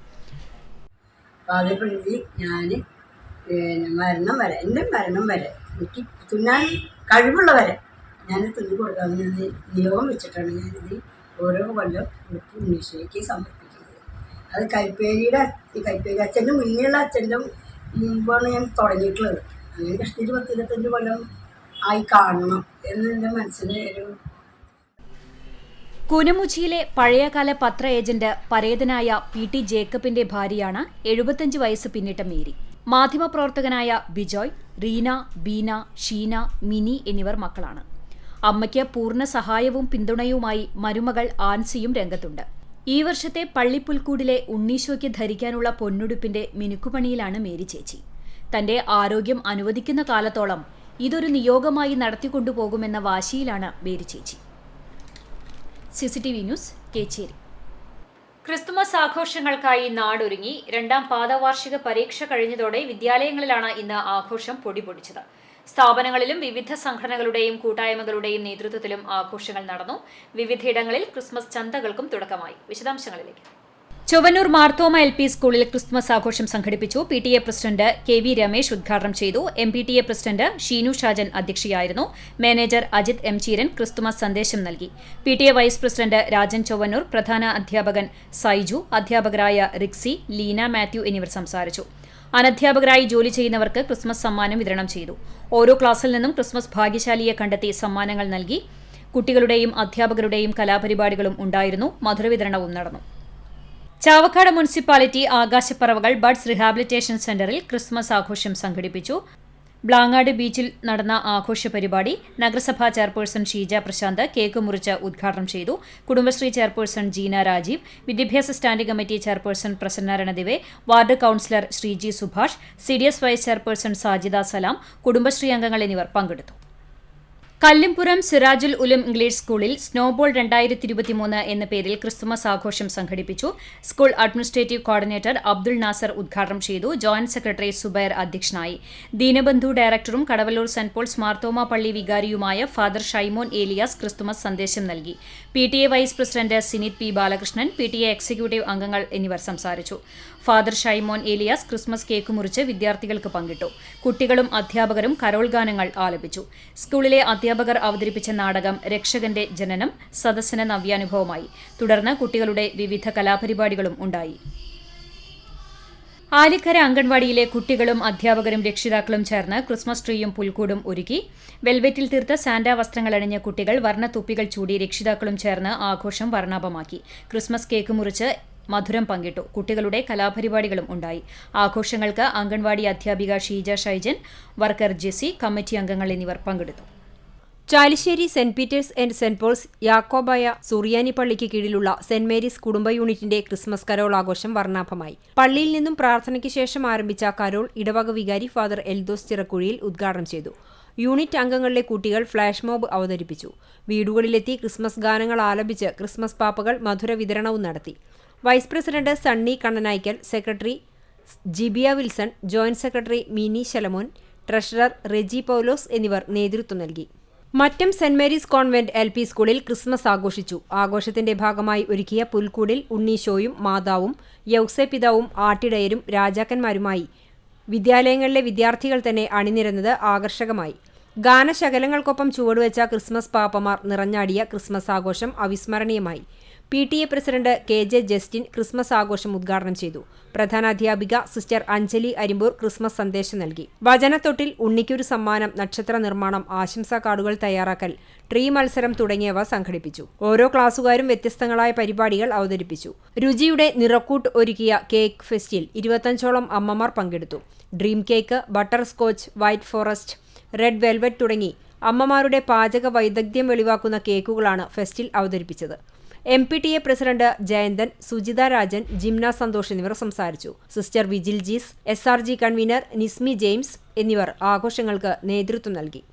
ഞാൻ മരണം വരെ എൻ്റെ മരണം വരെ എനിക്ക് തുന്നാൻ കഴിവുള്ളവരെ ഞാൻ തുന്നി കൊടുക്കാമെന്ന് നിയോഗം വെച്ചിട്ടാണ് ഞാനിത് ഓരോ കൊല്ലം ഉടുപ്പ് ഉണ്ണീശോയ്ക്ക് സമർപ്പിക്കുന്നത്. അത് കൈപ്പേരി അച്ഛൻ്റെ മുന്നേയുള്ള അച്ഛൻ്റെ മുമ്പാണ് ഞാൻ തുടങ്ങിയിട്ടുള്ളത്. അങ്ങനെ കഷ്ടിച്ച് 10-25 കൊല്ലം ആയി കാണണം എന്ന് എൻ്റെ മനസ്സിന് ഒരു. കൂനമുച്ചിയിലെ പഴയകാല പത്ര ഏജന്റ് പരേതനായ PT ജേക്കബിന്റെ ഭാര്യയാണ് 75 വയസ്സ് പിന്നിട്ട മേരി. മാധ്യമപ്രവർത്തകനായ ബിജോയ്, റീന, ബീന, ഷീന, മിനി എന്നിവർ മക്കളാണ്. അമ്മയ്ക്ക് പൂർണ്ണ സഹായവും പിന്തുണയുമായി മരുമകൾ ആൻസിയും രംഗത്തുണ്ട്. ഈ വർഷത്തെ പള്ളിപ്പുൽക്കൂടിലെ ഉണ്ണീശോയ്ക്ക് ധരിക്കാനുള്ള പൊന്നുടുപ്പിന്റെ മിനുക്കുപണിയിലാണ് മേരി ചേച്ചി. തന്റെ ആരോഗ്യം അനുവദിക്കുന്ന കാലത്തോളം ഇതൊരു നിയോഗമായി നടത്തിക്കൊണ്ടുപോകുമെന്ന വാശിയിലാണ് മേരി ചേച്ചി. CCTV news, Kechery. ക്രിസ്തുമസ് ആഘോഷങ്ങൾക്കായി നാടൊരുങ്ങി. 2ാം പാദവാർഷിക പരീക്ഷ കഴിഞ്ഞതോടെ വിദ്യാലയങ്ങളിലാണ് ഇന്ന് ആഘോഷം പൊടിപൊടിച്ചത്. സ്ഥാപനങ്ങളിലും വിവിധ സംഘടനകളുടെയും കൂട്ടായ്മകളുടെയും നേതൃത്വത്തിലും ആഘോഷങ്ങൾ നടന്നു. വിവിധയിടങ്ങളിൽ ക്രിസ്മസ് ചന്തകൾക്കും തുടക്കമായി. വിശദാംശങ്ങളിലേക്ക്. ചൊവ്വന്നൂർ മാർത്തോമ LP സ്കൂളിൽ ക്രിസ്തുമസ് ആഘോഷം സംഘടിപ്പിച്ചു. PTA പ്രസിഡന്റ് KV രമേശ് ഉദ്ഘാടനം ചെയ്തു. MPTA പ്രസിഡന്റ് ഷീനു ഷാജൻ അധ്യക്ഷയായിരുന്നു. Manager Ajith M Cheeran Christmas സന്ദേശം നൽകി. PTA vice president Rajan Chowwannur, പ്രധാന അധ്യാപകൻ സൈജു, അധ്യാപകരായ റിക്സി, ലീന മാത്യു എന്നിവർ സംസാരിച്ചു. അനധ്യാപകരായി ജോലി ചെയ്യുന്നവർക്ക് ക്രിസ്മസ് സമ്മാനം വിതരണം ചെയ്തു. ഓരോ ക്ലാസ്സിൽ നിന്നും ക്രിസ്മസ് ഭാഗ്യശാലിയെ കണ്ടെത്തി സമ്മാനങ്ങൾ നൽകി. കുട്ടികളുടെയും അധ്യാപകരുടെയും കലാപരിപാടികളും ഉണ്ടായിരുന്നു. മധുരവിതരണവും നടന്നു. ചാവക്കാട് മുനിസിപ്പാലിറ്റി ആകാശപ്പറവകൾ ബഡ്സ് റീഹാബിലിറ്റേഷൻ സെന്ററിൽ ക്രിസ്മസ് ആഘോഷം സംഘടിപ്പിച്ചു. ബ്ലാങ്ങാട് ബീച്ചിൽ നടന്ന ആഘോഷ പരിപാടി നഗരസഭാ ചെയർപേഴ്സൺ ഷീജ പ്രശാന്ത് കേക്ക് മുറിച്ച് ഉദ്ഘാടനം ചെയ്തു. കുടുംബശ്രീ ചെയർപേഴ്സൺ ജീന രാജീവ്, വിദ്യാഭ്യാസ standing committee chairperson Prasanna Ranadive, ward councillor Sreeji Subhash, CDS vice chairperson Sajida Salam, Kudumbashree അംഗങ്ങൾ എന്നിവർ പങ്കെടുത്തു. കല്ലിംപുരം സിറാജുൽ ഉലം ഇംഗ്ലീഷ് സ്കൂളിൽ സ്നോബോൾ 2023 എന്ന പേരിൽ ക്രിസ്തുമസ് ആഘോഷം സംഘടിപ്പിച്ചു. School administrative coordinator Abdul Nasar ഉദ്ഘാടനം ചെയ്തു. ജോയിന്റ് സെക്രട്ടറി സുബൈർ അധ്യക്ഷനായി. ദീനബന്ധു ഡയറക്ടറും കടവല്ലൂർ സെന്റ് പോൾസ് മാർത്തോമ പള്ളി വികാരിയുമായ ഫാദർ ഷൈമോൻ ഏലിയാസ് ക്രിസ്തുമസ് സന്ദേശം നൽകി. PTA vice president Sinith P Balakrishnan, PTA executive അംഗങ്ങൾ എന്നിവർ സംസാരിച്ചു. Father Shaimon Elias Christmas cake മുറിച്ച് വിദ്യാർത്ഥികൾക്ക് പങ്കിട്ടു. കുട്ടികളും അധ്യാപകരും കരോൾ ഗാനങ്ങൾ ആലപിച്ചു. സ്കൂളിലെ അധ്യാപകർ അവതരിപ്പിച്ച നാടകം രക്ഷകന്റെ ജനനം സദസ്സിന് നവ്യാനുഭവമായി. തുടർന്ന് കുട്ടികളുടെ വിവിധ കലാപരിപാടികളും ഉണ്ടായി. ആലിക്കര അംഗൻവാടിയിലെ കുട്ടികളും അധ്യാപകരും രക്ഷിതാക്കളും ചേർന്ന് ക്രിസ്മസ് ട്രീയും പുൽക്കൂടും ഒരുക്കി. വെൽവെറ്റിൽ തീർത്ത സാന്റാ വസ്ത്രങ്ങൾ അണിഞ്ഞ കുട്ടികൾ വർണ്ണത്തുപ്പികൾ ചൂടി രക്ഷിതാക്കളും ചേർന്ന് ആഘോഷം വർണ്ണാഭമാക്കി. ക്രിസ്മസ് കേക്ക് മുറിച്ച് മധുരം പങ്കിട്ടു. കുട്ടികളുടെ കലാപരിപാടികളും ഉണ്ടായി. ആഘോഷങ്ങൾക്ക് അംഗൻവാടി അധ്യാപിക Sheeja Shaijan, worker Jessy, committee അംഗങ്ങൾ എന്നിവർ പങ്കെടുത്തു. Chalissery Saint Peter's and Saint Paul's Yakobaya Suriyani പള്ളിക്ക് കീഴിലുള്ള സെന്റ് മേരീസ് കുടുംബ യൂണിറ്റിന്റെ ക്രിസ്മസ് കരോൾ ആഘോഷം വർണ്ണാഭമായി. പള്ളിയിൽ നിന്നും പ്രാർത്ഥനയ്ക്ക് ശേഷം ആരംഭിച്ച കരോൾ ഇടവക വികാരി ഫാദർ എൽദോസ് ചിറക്കുഴിയിൽ ഉദ്ഘാടനം ചെയ്തു. യൂണിറ്റ് അംഗങ്ങളിലെ കുട്ടികൾ ഫ്ലാഷ് മോബ് അവതരിപ്പിച്ചു. വീടുകളിലെത്തി ക്രിസ്മസ് ഗാനങ്ങൾ ആലപിച്ച് ക്രിസ്മസ് പാപ്പകൾ മധുര വിതരണവും നടത്തി. Vice president Sunny Kannanaikkal, secretary Jibiya Wilson, joint secretary Mini Shalamon, treasurer Reji Paulose എന്നിവർ നേതൃത്വം നൽകി. Mattam Saint Mary's convent LP സ്കൂളിൽ ക്രിസ്മസ് ആഘോഷിച്ചു. ആഘോഷത്തിന്റെ ഭാഗമായി ഒരുക്കിയ പുൽക്കൂടിൽ ഉണ്ണീശോയും മാതാവും യൗസേപിതാവും ആട്ടിടയരും രാജാക്കന്മാരുമായി വിദ്യാലയങ്ങളിലെ വിദ്യാർത്ഥികൾ തന്നെ അണിനിരന്നത് ആകർഷകമായി. ഗാനശകലങ്ങൾക്കൊപ്പം ചുവടുവെച്ച ക്രിസ്മസ് പാപ്പമാർ നിറഞ്ഞാടിയ ക്രിസ്മസ് ആഘോഷം അവിസ്മരണീയമായി. PTA president KJ Justin Christmas ആഘോഷം ഉദ്ഘാടനം ചെയ്തു. പ്രധാനാധ്യാപിക സിസ്റ്റർ അഞ്ജലി അരിമ്പൂർ ക്രിസ്മസ് സന്ദേശം നൽകി. വചനത്തൊട്ടിൽ, ഉണ്ണിക്കൊരു സമ്മാനം, നക്ഷത്ര നിർമ്മാണം, ആശംസാ കാർഡുകൾ തയ്യാറാക്കൽ, ട്രീ മത്സരം തുടങ്ങിയവ സംഘടിപ്പിച്ചു. ഓരോ ക്ലാസുകാരും വ്യത്യസ്തങ്ങളായ പരിപാടികൾ അവതരിപ്പിച്ചു. രുചിയുടെ നിറക്കൂട്ട് ഒരുക്കിയ കേക്ക് ഫെസ്റ്റിൽ 25ഓളം അമ്മമാർ പങ്കെടുത്തു. Dream cake, butterscotch, white forest, red velvet തുടങ്ങി അമ്മമാരുടെ പാചക വൈദഗ്ധ്യം വെളിവാക്കുന്ന കേക്കുകളാണ് ഫെസ്റ്റിൽ അവതരിപ്പിച്ചത്. MPTA പ്രസിഡന്റ് ജയന്തൻ, സുജിത രാജൻ, ജിംന സന്തോഷ് എന്നിവർ സംസാരിച്ചു. Sister Vijil Jees, SRG convener Nismi James എന്നിവർ ആഘോഷങ്ങൾക്ക് നേതൃത്വം നൽകി.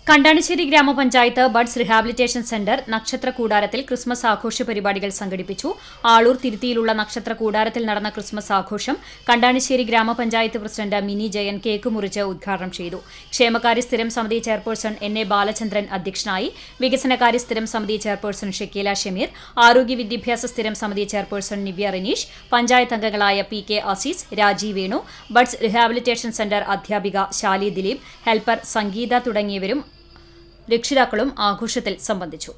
കണ്ടാണിശ്ശേരി ഗ്രാമപഞ്ചായത്ത് ബഡ്സ് റിഹാബിലിറ്റേഷൻ സെന്റർ നക്ഷത്ര കൂടാരത്തിൽ ക്രിസ്മസ് ആഘോഷ പരിപാടികൾ സംഘടിപ്പിച്ചു. ആളൂർ തിരുത്തിയിലുള്ള നക്ഷത്ര കൂടാരത്തിൽ നടന്ന ക്രിസ്മസ് ആഘോഷം കണ്ടാണിശ്ശേരി ഗ്രാമപഞ്ചായത്ത് പ്രസിഡന്റ് മിനി ജയൻ കേക്ക് മുറിച്ച് ഉദ്ഘാടനം ചെയ്തു. ക്ഷേമകാര്യ സ്ഥിരം സമിതി ചെയർപേഴ്സൺ NA ബാലചന്ദ്രൻ അധ്യക്ഷനായി. വികസനകാര്യ സ്ഥിരം സമിതി ചെയർപേഴ്സൺ ഷക്കീല ഷമീർ, ആരോഗ്യ വിദ്യാഭ്യാസ സ്ഥിരം സമിതി ചെയർപേഴ്സൺ നിവ്യ റിനീഷ്, പഞ്ചായത്ത് അംഗങ്ങളായ PK Azeez, Rajeev Venu, buds rehabilitation centre അധ്യാപിക ശാലി ദിലീപ്, ഹെൽപ്പർ സംഗീത തുടങ്ങിയവരും രക്ഷിതാക്കളും ആഘോഷത്തിൽ സംബന്ധിച്ചു.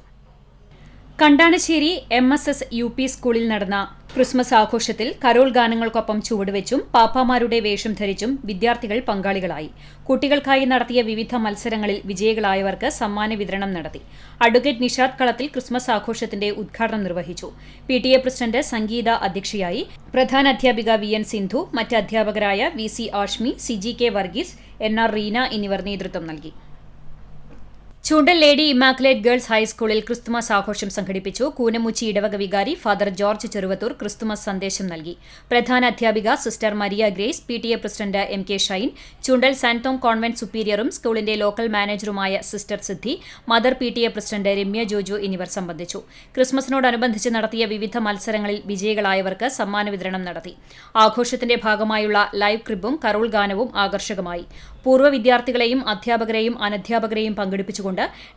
കണ്ടാണശ്ശേരി MSS UP സ്കൂളിൽ നടന്ന ക്രിസ്മസ് ആഘോഷത്തിൽ കരോൾ ഗാനങ്ങൾക്കൊപ്പം ചുവടുവെച്ചും പാപ്പാമാരുടെ വേഷം ധരിച്ചും വിദ്യാർത്ഥികൾ പങ്കാളികളായി. കുട്ടികൾക്കായി നടത്തിയ വിവിധ മത്സരങ്ങളിൽ വിജയികളായവർക്ക് സമ്മാന വിതരണം നടത്തി. അഡ്വക്കേറ്റ് നിഷാദ് കളത്തിൽ ക്രിസ്മസ് ആഘോഷത്തിന്റെ ഉദ്ഘാടനം നിർവഹിച്ചു. PTA പ്രസിഡന്റ് സംഗീത അധ്യക്ഷയായി. പ്രധാന അധ്യാപിക VN സിന്ധു, മറ്റ് അധ്യാപകരായ VC Ashmi, CGK Varghese, NR Reena എന്നിവർ നേതൃത്വം നൽകി. ചൂണ്ടൽ ലേഡി ഇമാക്കുലേറ്റ് ഗേൾസ് ഹൈസ്കൂളിൽ ക്രിസ്തുമസ് ആഘോഷം സംഘടിപ്പിച്ചു. കൂനമുച്ചി ഇടവക വികാരി ഫാദർ ജോർജ് ചെറുവത്തൂർ ക്രിസ്തുമസ് സന്ദേശം നൽകി. പ്രധാന അധ്യാപിക sister Maria Grace, PTA president MK Shine, Choondal Santhome convent സുപ്പീരിയറും സ്കൂളിന്റെ ലോക്കൽ മാനേജറുമായ sister Siddhi, mother PTA president Ramya Joju എന്നിവർ സംബന്ധിച്ചു. ക്രിസ്മസിനോടനുബന്ധിച്ച് നടത്തിയ വിവിധ മത്സരങ്ങളിൽ വിജയികളായവർക്ക് സമ്മാന വിതരണം നടത്തി. ആഘോഷത്തിന്റെ ഭാഗമായുള്ള ലൈവ് ക്രിബും കരോൾ ഗാനവും ആകർഷകമായി. പൂർവ്വ വിദ്യാർത്ഥികളെയും അധ്യാപകരെയും അനധ്യാപകരെയും പങ്കെടുപ്പിച്ചുകൊണ്ട്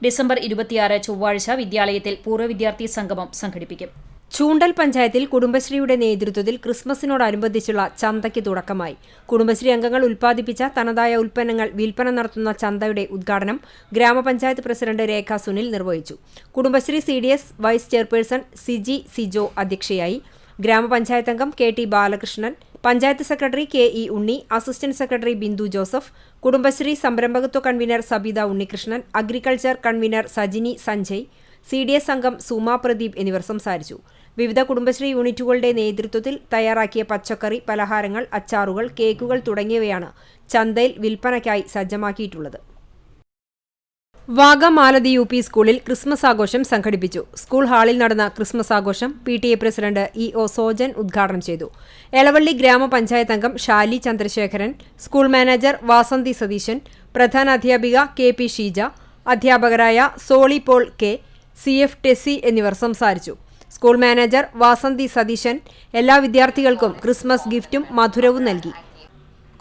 ഡിസംബർ 26 ചൊവ്വാഴ്ച വിദ്യാലയത്തിൽ പൂർവ്വ വിദ്യാർത്ഥി സംഗമം സംഘടിപ്പിക്കും. ചൂണ്ടൽ പഞ്ചായത്തിൽ കുടുംബശ്രീയുടെ നേതൃത്വത്തിൽ ക്രിസ്മസിനോടനുബന്ധിച്ചുള്ള ചന്തയ്ക്ക് തുടക്കമായി. കുടുംബശ്രീ അംഗങ്ങൾ ഉൽപ്പാദിപ്പിച്ച തനതായ ഉൽപ്പന്നങ്ങൾ വിൽപ്പന നടത്തുന്ന ചന്തയുടെ ഉദ്ഘാടനം ഗ്രാമപഞ്ചായത്ത് പ്രസിഡന്റ് രേഖ സുനിൽ നിർവഹിച്ചു. Kudumbashree CDS vice chairperson Siji Sijo അധ്യക്ഷയായി. ഗ്രാമപഞ്ചായത്ത് അംഗം KT Balakrishnan, panchayat secretary KE Unni, assistant secretary Bindu Joseph, Kudumbashree സംരംഭകത്വ convener Sabitha Unnikrishnan, agriculture convener Sajini Sanjay, CDS അംഗം സുമ പ്രദീപ് എന്നിവർ സംസാരിച്ചു. വിവിധ കുടുംബശ്രീ യൂണിറ്റുകളുടെ നേതൃത്വത്തിൽ തയ്യാറാക്കിയ പച്ചക്കറി, പലഹാരങ്ങൾ, അച്ചാറുകൾ, കേക്കുകൾ തുടങ്ങിയവയാണ് ചന്തയിൽ വിൽപ്പനയ്ക്കായി സജ്ജമാക്കിയിട്ടുള്ളത്. വാഗമാലതി UP സ്കൂളിൽ ക്രിസ്മസ് ആഘോഷം സംഘടിപ്പിച്ചു. സ്കൂൾ ഹാളിൽ നടന്ന ക്രിസ്മസ് ആഘോഷം PTA പ്രസിഡന്റ് EO സോജൻ ഉദ്ഘാടനം ചെയ്തു. എളവള്ളി ഗ്രാമപഞ്ചായത്ത് അംഗം ഷാലി ചന്ദ്രശേഖരൻ, സ്കൂൾ മാനേജർ വാസന്തി സതീശൻ, പ്രധാന അധ്യാപിക KP ഷീജ, അധ്യാപകരായ Soly Paul K, CF Tessy എന്നിവർ സംസാരിച്ചു. സ്കൂൾ മാനേജർ വാസന്തി സതീശൻ എല്ലാ വിദ്യാർത്ഥികൾക്കും ക്രിസ്മസ് ഗിഫ്റ്റും മധുരവും നൽകി.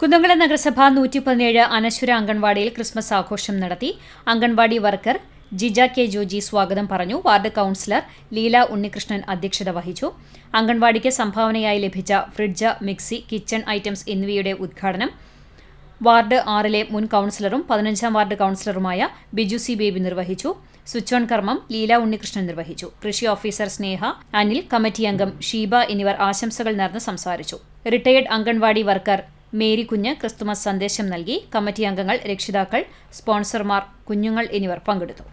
കുന്നംകുളം നഗരസഭ 117 അനശ്വര അംഗൻവാടിയിൽ ക്രിസ്മസ് ആഘോഷം നടത്തി. അംഗൻവാടി വർക്കർ ജിജ K ജോജി സ്വാഗതം പറഞ്ഞു. വാർഡ് കൌൺസിലർ ലീല ഉണ്ണികൃഷ്ണൻ അധ്യക്ഷത വഹിച്ചു. അംഗൻവാടിക്ക് സംഭാവനയായി ലഭിച്ച ഫ്രിഡ്ജ്, മിക്സി, കിച്ചൺ ഐറ്റംസ് എന്നിവയുടെ ഉദ്ഘാടനം വാർഡ് 6 മുൻ കൌൺസിലറും 15ാം വാർഡ് കൌൺസിലറുമായ ബിജു C ബേബി നിർവഹിച്ചു. സ്വിച്ച് ഓൺ കർമ്മം ലീല ഉണ്ണികൃഷ്ണൻ നിർവഹിച്ചു. കൃഷി ഓഫീസർ സ്നേഹ, അനിൽ, കമ്മിറ്റി അംഗം ഷീബ എന്നിവർ ആശംസകൾ നേർന്ന് സംസാരിച്ചു. റിട്ടയേർഡ് അംഗൻവാടി വർക്കർ മേരി കുഞ്ഞ് ക്രിസ്തുമസ് സന്ദേശം നൽകി. കമ്മിറ്റി അംഗങ്ങൾ, രക്ഷിതാക്കൾ, സ്പോൺസർമാർ, കുഞ്ഞുങ്ങൾ എന്നിവർ പങ്കെടുത്തു.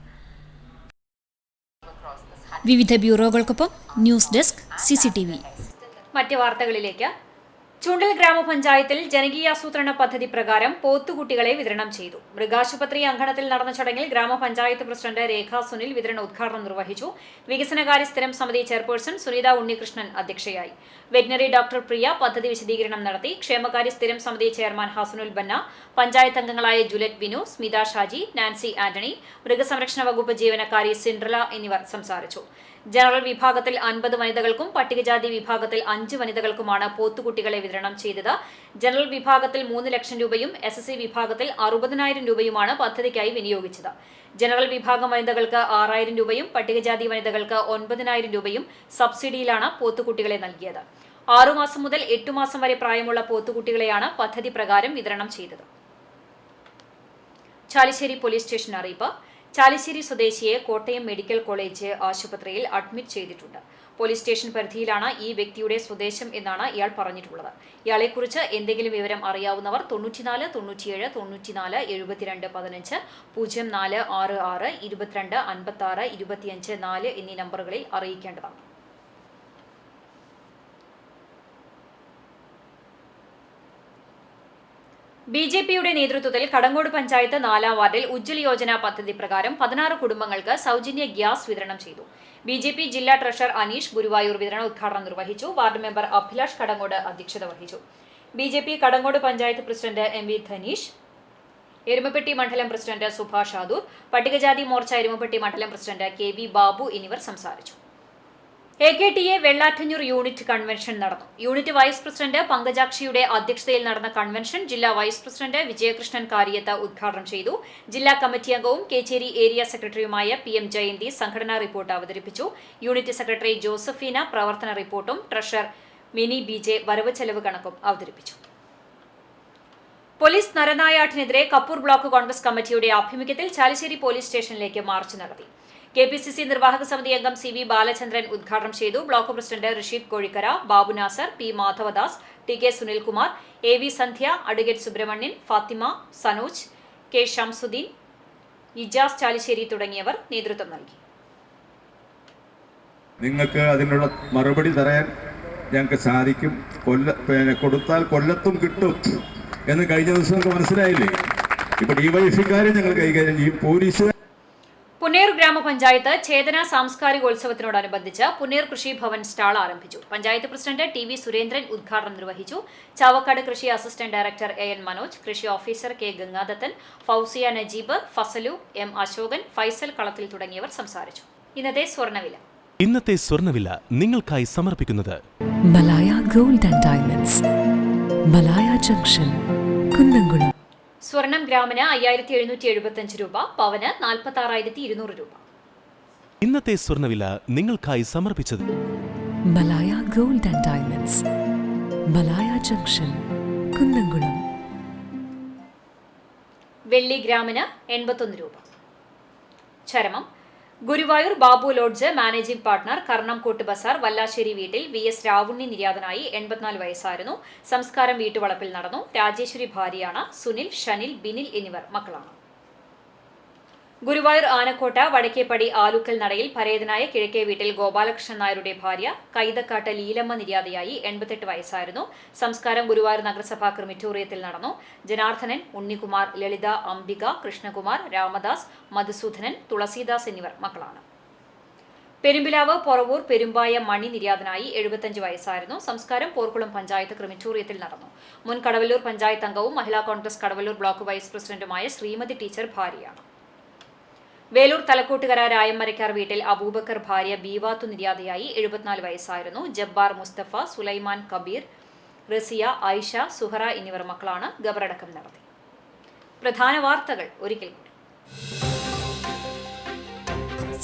വിവിധ ബ്യൂറോകൾക്കൊപ്പം ന്യൂസ് ഡെസ്ക് CCTV. മറ്റ് വാർത്തകളിലേക്ക്. ചൂണ്ടൽ ഗ്രാമപഞ്ചായത്തിൽ ജനകീയാസൂത്രണ പദ്ധതി പ്രകാരം പോത്തുകുട്ടികളെ വിതരണം ചെയ്തു. മൃഗാശുപത്രി അങ്കണത്തിൽ നടന്ന ചടങ്ങിൽ ഗ്രാമപഞ്ചായത്ത് പ്രസിഡന്റ് രേഖ സുനിൽ വിതരണ ഉദ്ഘാടനം നിർവഹിച്ചു. വികസനകാര്യ സ്ഥിരം സമിതി ചെയർപേഴ്സൺ സുനിത ഉണ്ണികൃഷ്ണൻ അധ്യക്ഷയായി. വെറ്റിനറി ഡോക്ടർ പ്രിയ പദ്ധതി വിശദീകരണം നടത്തി. ക്ഷേമകാര്യ സ്ഥിരം സമിതി ചെയർമാൻ ഹസനുൽ ബന്ന, പഞ്ചായത്ത് അംഗങ്ങളായ ജുലറ്റ് ബിനു, സ്മിത ഷാജി, നാൻസി ആന്റണി, മൃഗസംരക്ഷണ വകുപ്പ് ജീവനക്കാരി സിൻഡ്രല എന്നിവർ സംസാരിച്ചു. ജനറൽ വിഭാഗത്തിൽ 50 വനിതകൾക്കും പട്ടികജാതി വിഭാഗത്തിൽ 5 വനിതകൾക്കുമാണ് പോത്തുകുട്ടികളെ വിതരണം ചെയ്തത്. ജനറൽ വിഭാഗത്തിൽ 3 ലക്ഷം രൂപയും SSC വിഭാഗത്തിൽ 60,000 രൂപയുമാണ് പദ്ധതിക്കായി വിനിയോഗിച്ചത്. ജനറൽ വിഭാഗം വനിതകൾക്ക് 6,000 രൂപയും പട്ടികജാതി വനിതകൾക്ക് 9,000 രൂപയും സബ്സിഡിയിലാണ് പോത്തുകുട്ടികളെ നൽകിയത്. 6 മാസം മുതൽ 8 മാസം വരെ പ്രായമുള്ള പോത്തുകുട്ടികളെയാണ് പദ്ധതി പ്രകാരം വിതരണം ചെയ്തത്. ചാലിശ്ശേരി പോലീസ് സ്റ്റേഷൻ അറിയിപ്പ്. ചാലിശ്ശേരി സ്വദേശിയെ കോട്ടയം മെഡിക്കൽ കോളേജ് ആശുപത്രിയിൽ അഡ്മിറ്റ് ചെയ്തിട്ടുണ്ട്. പോലീസ് സ്റ്റേഷൻ പരിധിയിലാണ് ഈ വ്യക്തിയുടെ സ്വദേശം എന്നാണ് ഇയാൾ പറഞ്ഞിട്ടുള്ളത്. ഇയാളെക്കുറിച്ച് എന്തെങ്കിലും വിവരം അറിയാവുന്നവർ 94 97 94 72 15 0466 22 56 25 4 എന്നീ നമ്പറുകളിൽ അറിയിക്കേണ്ടതാണ്. ബിജെപിയുടെ നേതൃത്വത്തിൽ കടങ്ങോട് പഞ്ചായത്ത് 4-ാം വാർഡിൽ ഉജ്ജ്വല യോജന പദ്ധതി പ്രകാരം 16 കുടുംബങ്ങൾക്ക് സൗജന്യ ഗ്യാസ് വിതരണം ചെയ്തു. ബിജെപി ജില്ലാ ട്രഷറർ അനീഷ് ഗുരുവായൂർ വിതരണോദ്ഘാടനം നിർവഹിച്ചു. വാർഡ് മെമ്പർ അഭിലാഷ് കടങ്ങോട് അധ്യക്ഷത വഹിച്ചു. BJP Kadangode panchayat president MV Dhaneesh, Erumapetty മണ്ഡലം പ്രസിഡന്റ് സുഭാഷ് ആദൂർ, പട്ടികജാതി മോർച്ച എരുമപ്പെട്ടി മണ്ഡലം പ്രസിഡന്റ് KV ബാബു എന്നിവർ സംസാരിച്ചു. AKTA വെള്ളാറ്റഞ്ഞൂർ യൂണിറ്റ് കൺവെൻഷൻ നടന്നു. യൂണിറ്റ് വൈസ് പ്രസിഡന്റ് പങ്കജാക്ഷിയുടെ അധ്യക്ഷതയിൽ നടന്ന കൺവെൻഷൻ ജില്ലാ വൈസ് പ്രസിഡന്റ് വിജയകൃഷ്ണൻ കാരിയത്ത് ഉദ്ഘാടനം ചെയ്തു. ജില്ലാ കമ്മിറ്റി അംഗവും കേച്ചേരി ഏരിയ സെക്രട്ടറിയുമായ PM ജയന്തി സംഘടനാ റിപ്പോർട്ട് അവതരിപ്പിച്ചു. യൂണിറ്റ് സെക്രട്ടറി ജോസഫീന പ്രവർത്തന റിപ്പോർട്ടും ട്രഷറർ മിനി BJ വരവ് ചെലവ് കണക്കും അവതരിപ്പിച്ചു. പോലീസ് നരനായാട്ടിനെതിരെ കപ്പൂർ ബ്ലോക്ക് കോൺഗ്രസ് കമ്മിറ്റിയുടെ ആഭിമുഖ്യത്തിൽ ചാലിശ്ശേരി പോലീസ് സ്റ്റേഷനിലേക്ക് മാർച്ച് നടത്തി. KPCC നിർവാഹക സമിതി അംഗം CV ബാലചന്ദ്രൻ ഉദ്ഘാടനം ചെയ്തു. Block president Risheed Kozhikkara, Babu Nasar, P Madhavadas, TK Sunilkumar, AV Sandhya, advocate Subrahmanyan, Fathima, Sanoj, K Shamsuddin, Ijas Chalissery തുടങ്ങിയവർ നേതൃത്വം നൽകി. നിങ്ങൾക്ക് അതിനുള്ള മറുപടി തരാൻ ഞങ്ങൾക്ക് സാധിക്കും. കൊടുത്താൽ കൊല്ലത്തും കിട്ടും എന്ന് കഴിഞ്ഞ ദിവസം നമുക്ക് മനസ്സിലായില്ലേ? ഇപ്പൊ DYFIക്കാരെ ഞങ്ങൾ കൈകാര്യം ചെയ്യും. പോലീസ് പുന്നേർ ഗ്രാമപഞ്ചായത്ത് ചേതന സാംസ്കാരികോത്സവത്തിനോടനുബന്ധിച്ച് പുന്നേർ കൃഷി ഭവൻ സ്റ്റാൾ ആരംഭിച്ചു. പഞ്ചായത്ത് പ്രസിഡന്റ് TV സുരേന്ദ്രൻ ഉദ്ഘാടനം നിർവഹിച്ചു. ചാവക്കാട് കൃഷി അസിസ്റ്റന്റ് ഡയറക്ടർ AN മനോജ്, കൃഷി officer K Gangadathan, Fousiya Najeeb, Fazal, M Ashokan, Faisal കളത്തിൽ തുടങ്ങിയവർ സംസാരിച്ചു. ഇന്നത്തെ സ്വർണ്ണവില നിങ്ങൾക്കായി സമർപ്പിക്കുന്നത് Malaya gold and diamonds, Malaya junction, Kunnamkulam. സ്വർണം ഗ്രാമിന് 5775 രൂപ, പവന് 46,200 രൂപ. ഇന്നത്തെ സ്വർണ്ണവില നിങ്ങൾക്കായി സമർപ്പിച്ചത് Malaya gold and diamonds, Malaya junction, Kunnamkulam. വെള്ളി ഗ്രാമിന് 81 രൂപ. ചരമം Guruvayur Babu lodge managing partner, Karnamkot bazaar, Vallassery വീട്ടിൽ VS രാവുണ്ണി നിര്യാതനായി. 84 വയസ്സായിരുന്നു. സംസ്കാരം വീട്ടുവളപ്പിൽ നടന്നു. രാജേശ്വരി ഭാര്യയാണ്. സുനിൽ, ഷനിൽ, ബിനിൽ എന്നിവർ മക്കളാണ്. ഗുരുവായൂർ ആനക്കോട്ട വടക്കേപ്പടി ആലുക്കൽ നടയിൽ പരേതനായ കിഴക്കേ വീട്ടിൽ ഗോപാലകൃഷ്ണൻ നായരുടെ ഭാര്യ കൈതക്കാട്ട് ലീലമ്മ നിര്യാതയായി. 88 വയസ്സായിരുന്നു. സംസ്കാരം ഗുരുവായൂർ നഗരസഭാ ക്രിമിറ്റോറിയത്തിൽ നടന്നു. ജനാർദ്ദനൻ, ഉണ്ണികുമാർ, ലളിത, അംബിക, കൃഷ്ണകുമാർ, രാമദാസ്, മധുസൂദനൻ, തുളസീദാസ് എന്നിവർ മക്കളാണ്. പെരുമ്പിലാവ് പൊറവൂർ പെരുമ്പായ മണി നിര്യാതനായി. 75 വയസ്സായിരുന്നു. സംസ്കാരം പോർക്കുളം പഞ്ചായത്ത് ക്രിമിറ്റോറിയത്തിൽ നടന്നു. മുൻ കടവല്ലൂർ പഞ്ചായത്ത് അംഗവും മഹിളാ കോൺഗ്രസ് കടവല്ലൂർ ബ്ലോക്ക് വൈസ് പ്രസിഡന്റുമായ ശ്രീമതി ടീച്ചർ ഭാര്യയാണ്. വേലൂർ തലക്കോട്ടുകര രായമ്മരക്കാർ വീട്ടിൽ അബൂബക്കർ ഭാര്യ ബീവാത്തു നിര്യാതയായി. 74 വയസ്സായിരുന്നു. ജബ്ബാർ, മുസ്തഫ, സുലൈമാൻ, കബീർ, റസിയ, ആയിഷ, സുഹറ എന്നിവർ മക്കളാണ്. ഖബറടക്കം നടത്തി. പ്രധാന വാർത്തകൾ ഒരിക്കൽ കൂടി.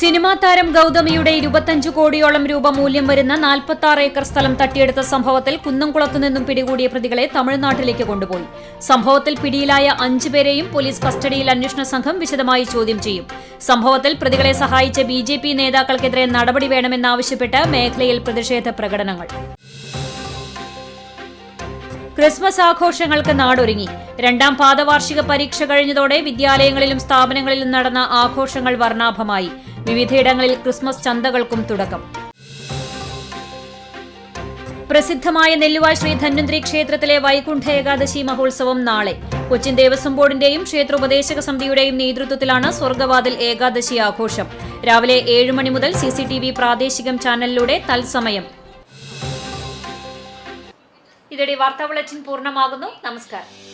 സിനിമാ താരം ഗൗതമിയുടെ 25 കോടിയോളം രൂപ മൂല്യം വരുന്ന 46 ഏക്കർ സ്ഥലം തട്ടിയെടുത്ത സംഭവത്തിൽ കുന്നംകുളത്തു നിന്നും പിടികൂടിയ പ്രതികളെ തമിഴ്നാട്ടിലേക്ക് കൊണ്ടുപോയി. സംഭവത്തിൽ പിടിയിലായ 5 പേരെയും പോലീസ് കസ്റ്റഡിയിൽ അന്വേഷണ സംഘം വിശദമായി ചോദ്യം ചെയ്യും. സംഭവത്തിൽ പ്രതികളെ സഹായിച്ച BJP നേതാക്കൾക്കെതിരെ നടപടി വേണമെന്നാവശ്യപ്പെട്ട് മേഖലയിൽ പ്രതിഷേധ പ്രകടനങ്ങൾ. ക്രിസ്മസ് ആഘോഷങ്ങൾക്ക് നാടൊരുങ്ങി. 2ാം പാദവാർഷിക പരീക്ഷ കഴിഞ്ഞതോടെ വിദ്യാലയങ്ങളിലും സ്ഥാപനങ്ങളിലും നടന്ന ആഘോഷങ്ങൾ വർണ്ണാഭമായി. വിവിധയിടങ്ങളിൽ ക്രിസ്മസ് ചന്തകൾക്കും തുടക്കം. പ്രസിദ്ധമായ നെല്ലുവായ് ശ്രീ ധന്വന്തരി ക്ഷേത്രത്തിലെ വൈകുണ്ഠ ഏകാദശി മഹോത്സവം നാളെ. കൊച്ചിൻ ദേവസ്വം ബോർഡിന്റെയും ക്ഷേത്രോപദേശക സമിതിയുടെയും നേതൃത്വത്തിലാണ് സ്വർഗവാതിൽ ഏകാദശി ആഘോഷം. രാവിലെ 7 മണി മുതൽ CCTV പ്രാദേശികം ചാനലിലൂടെ തത്സമയം. ഇതോടെ വാർത്താ ബുള്ളറ്റിൻ പൂർണ്ണമാകുന്നു. നമസ്കാരം.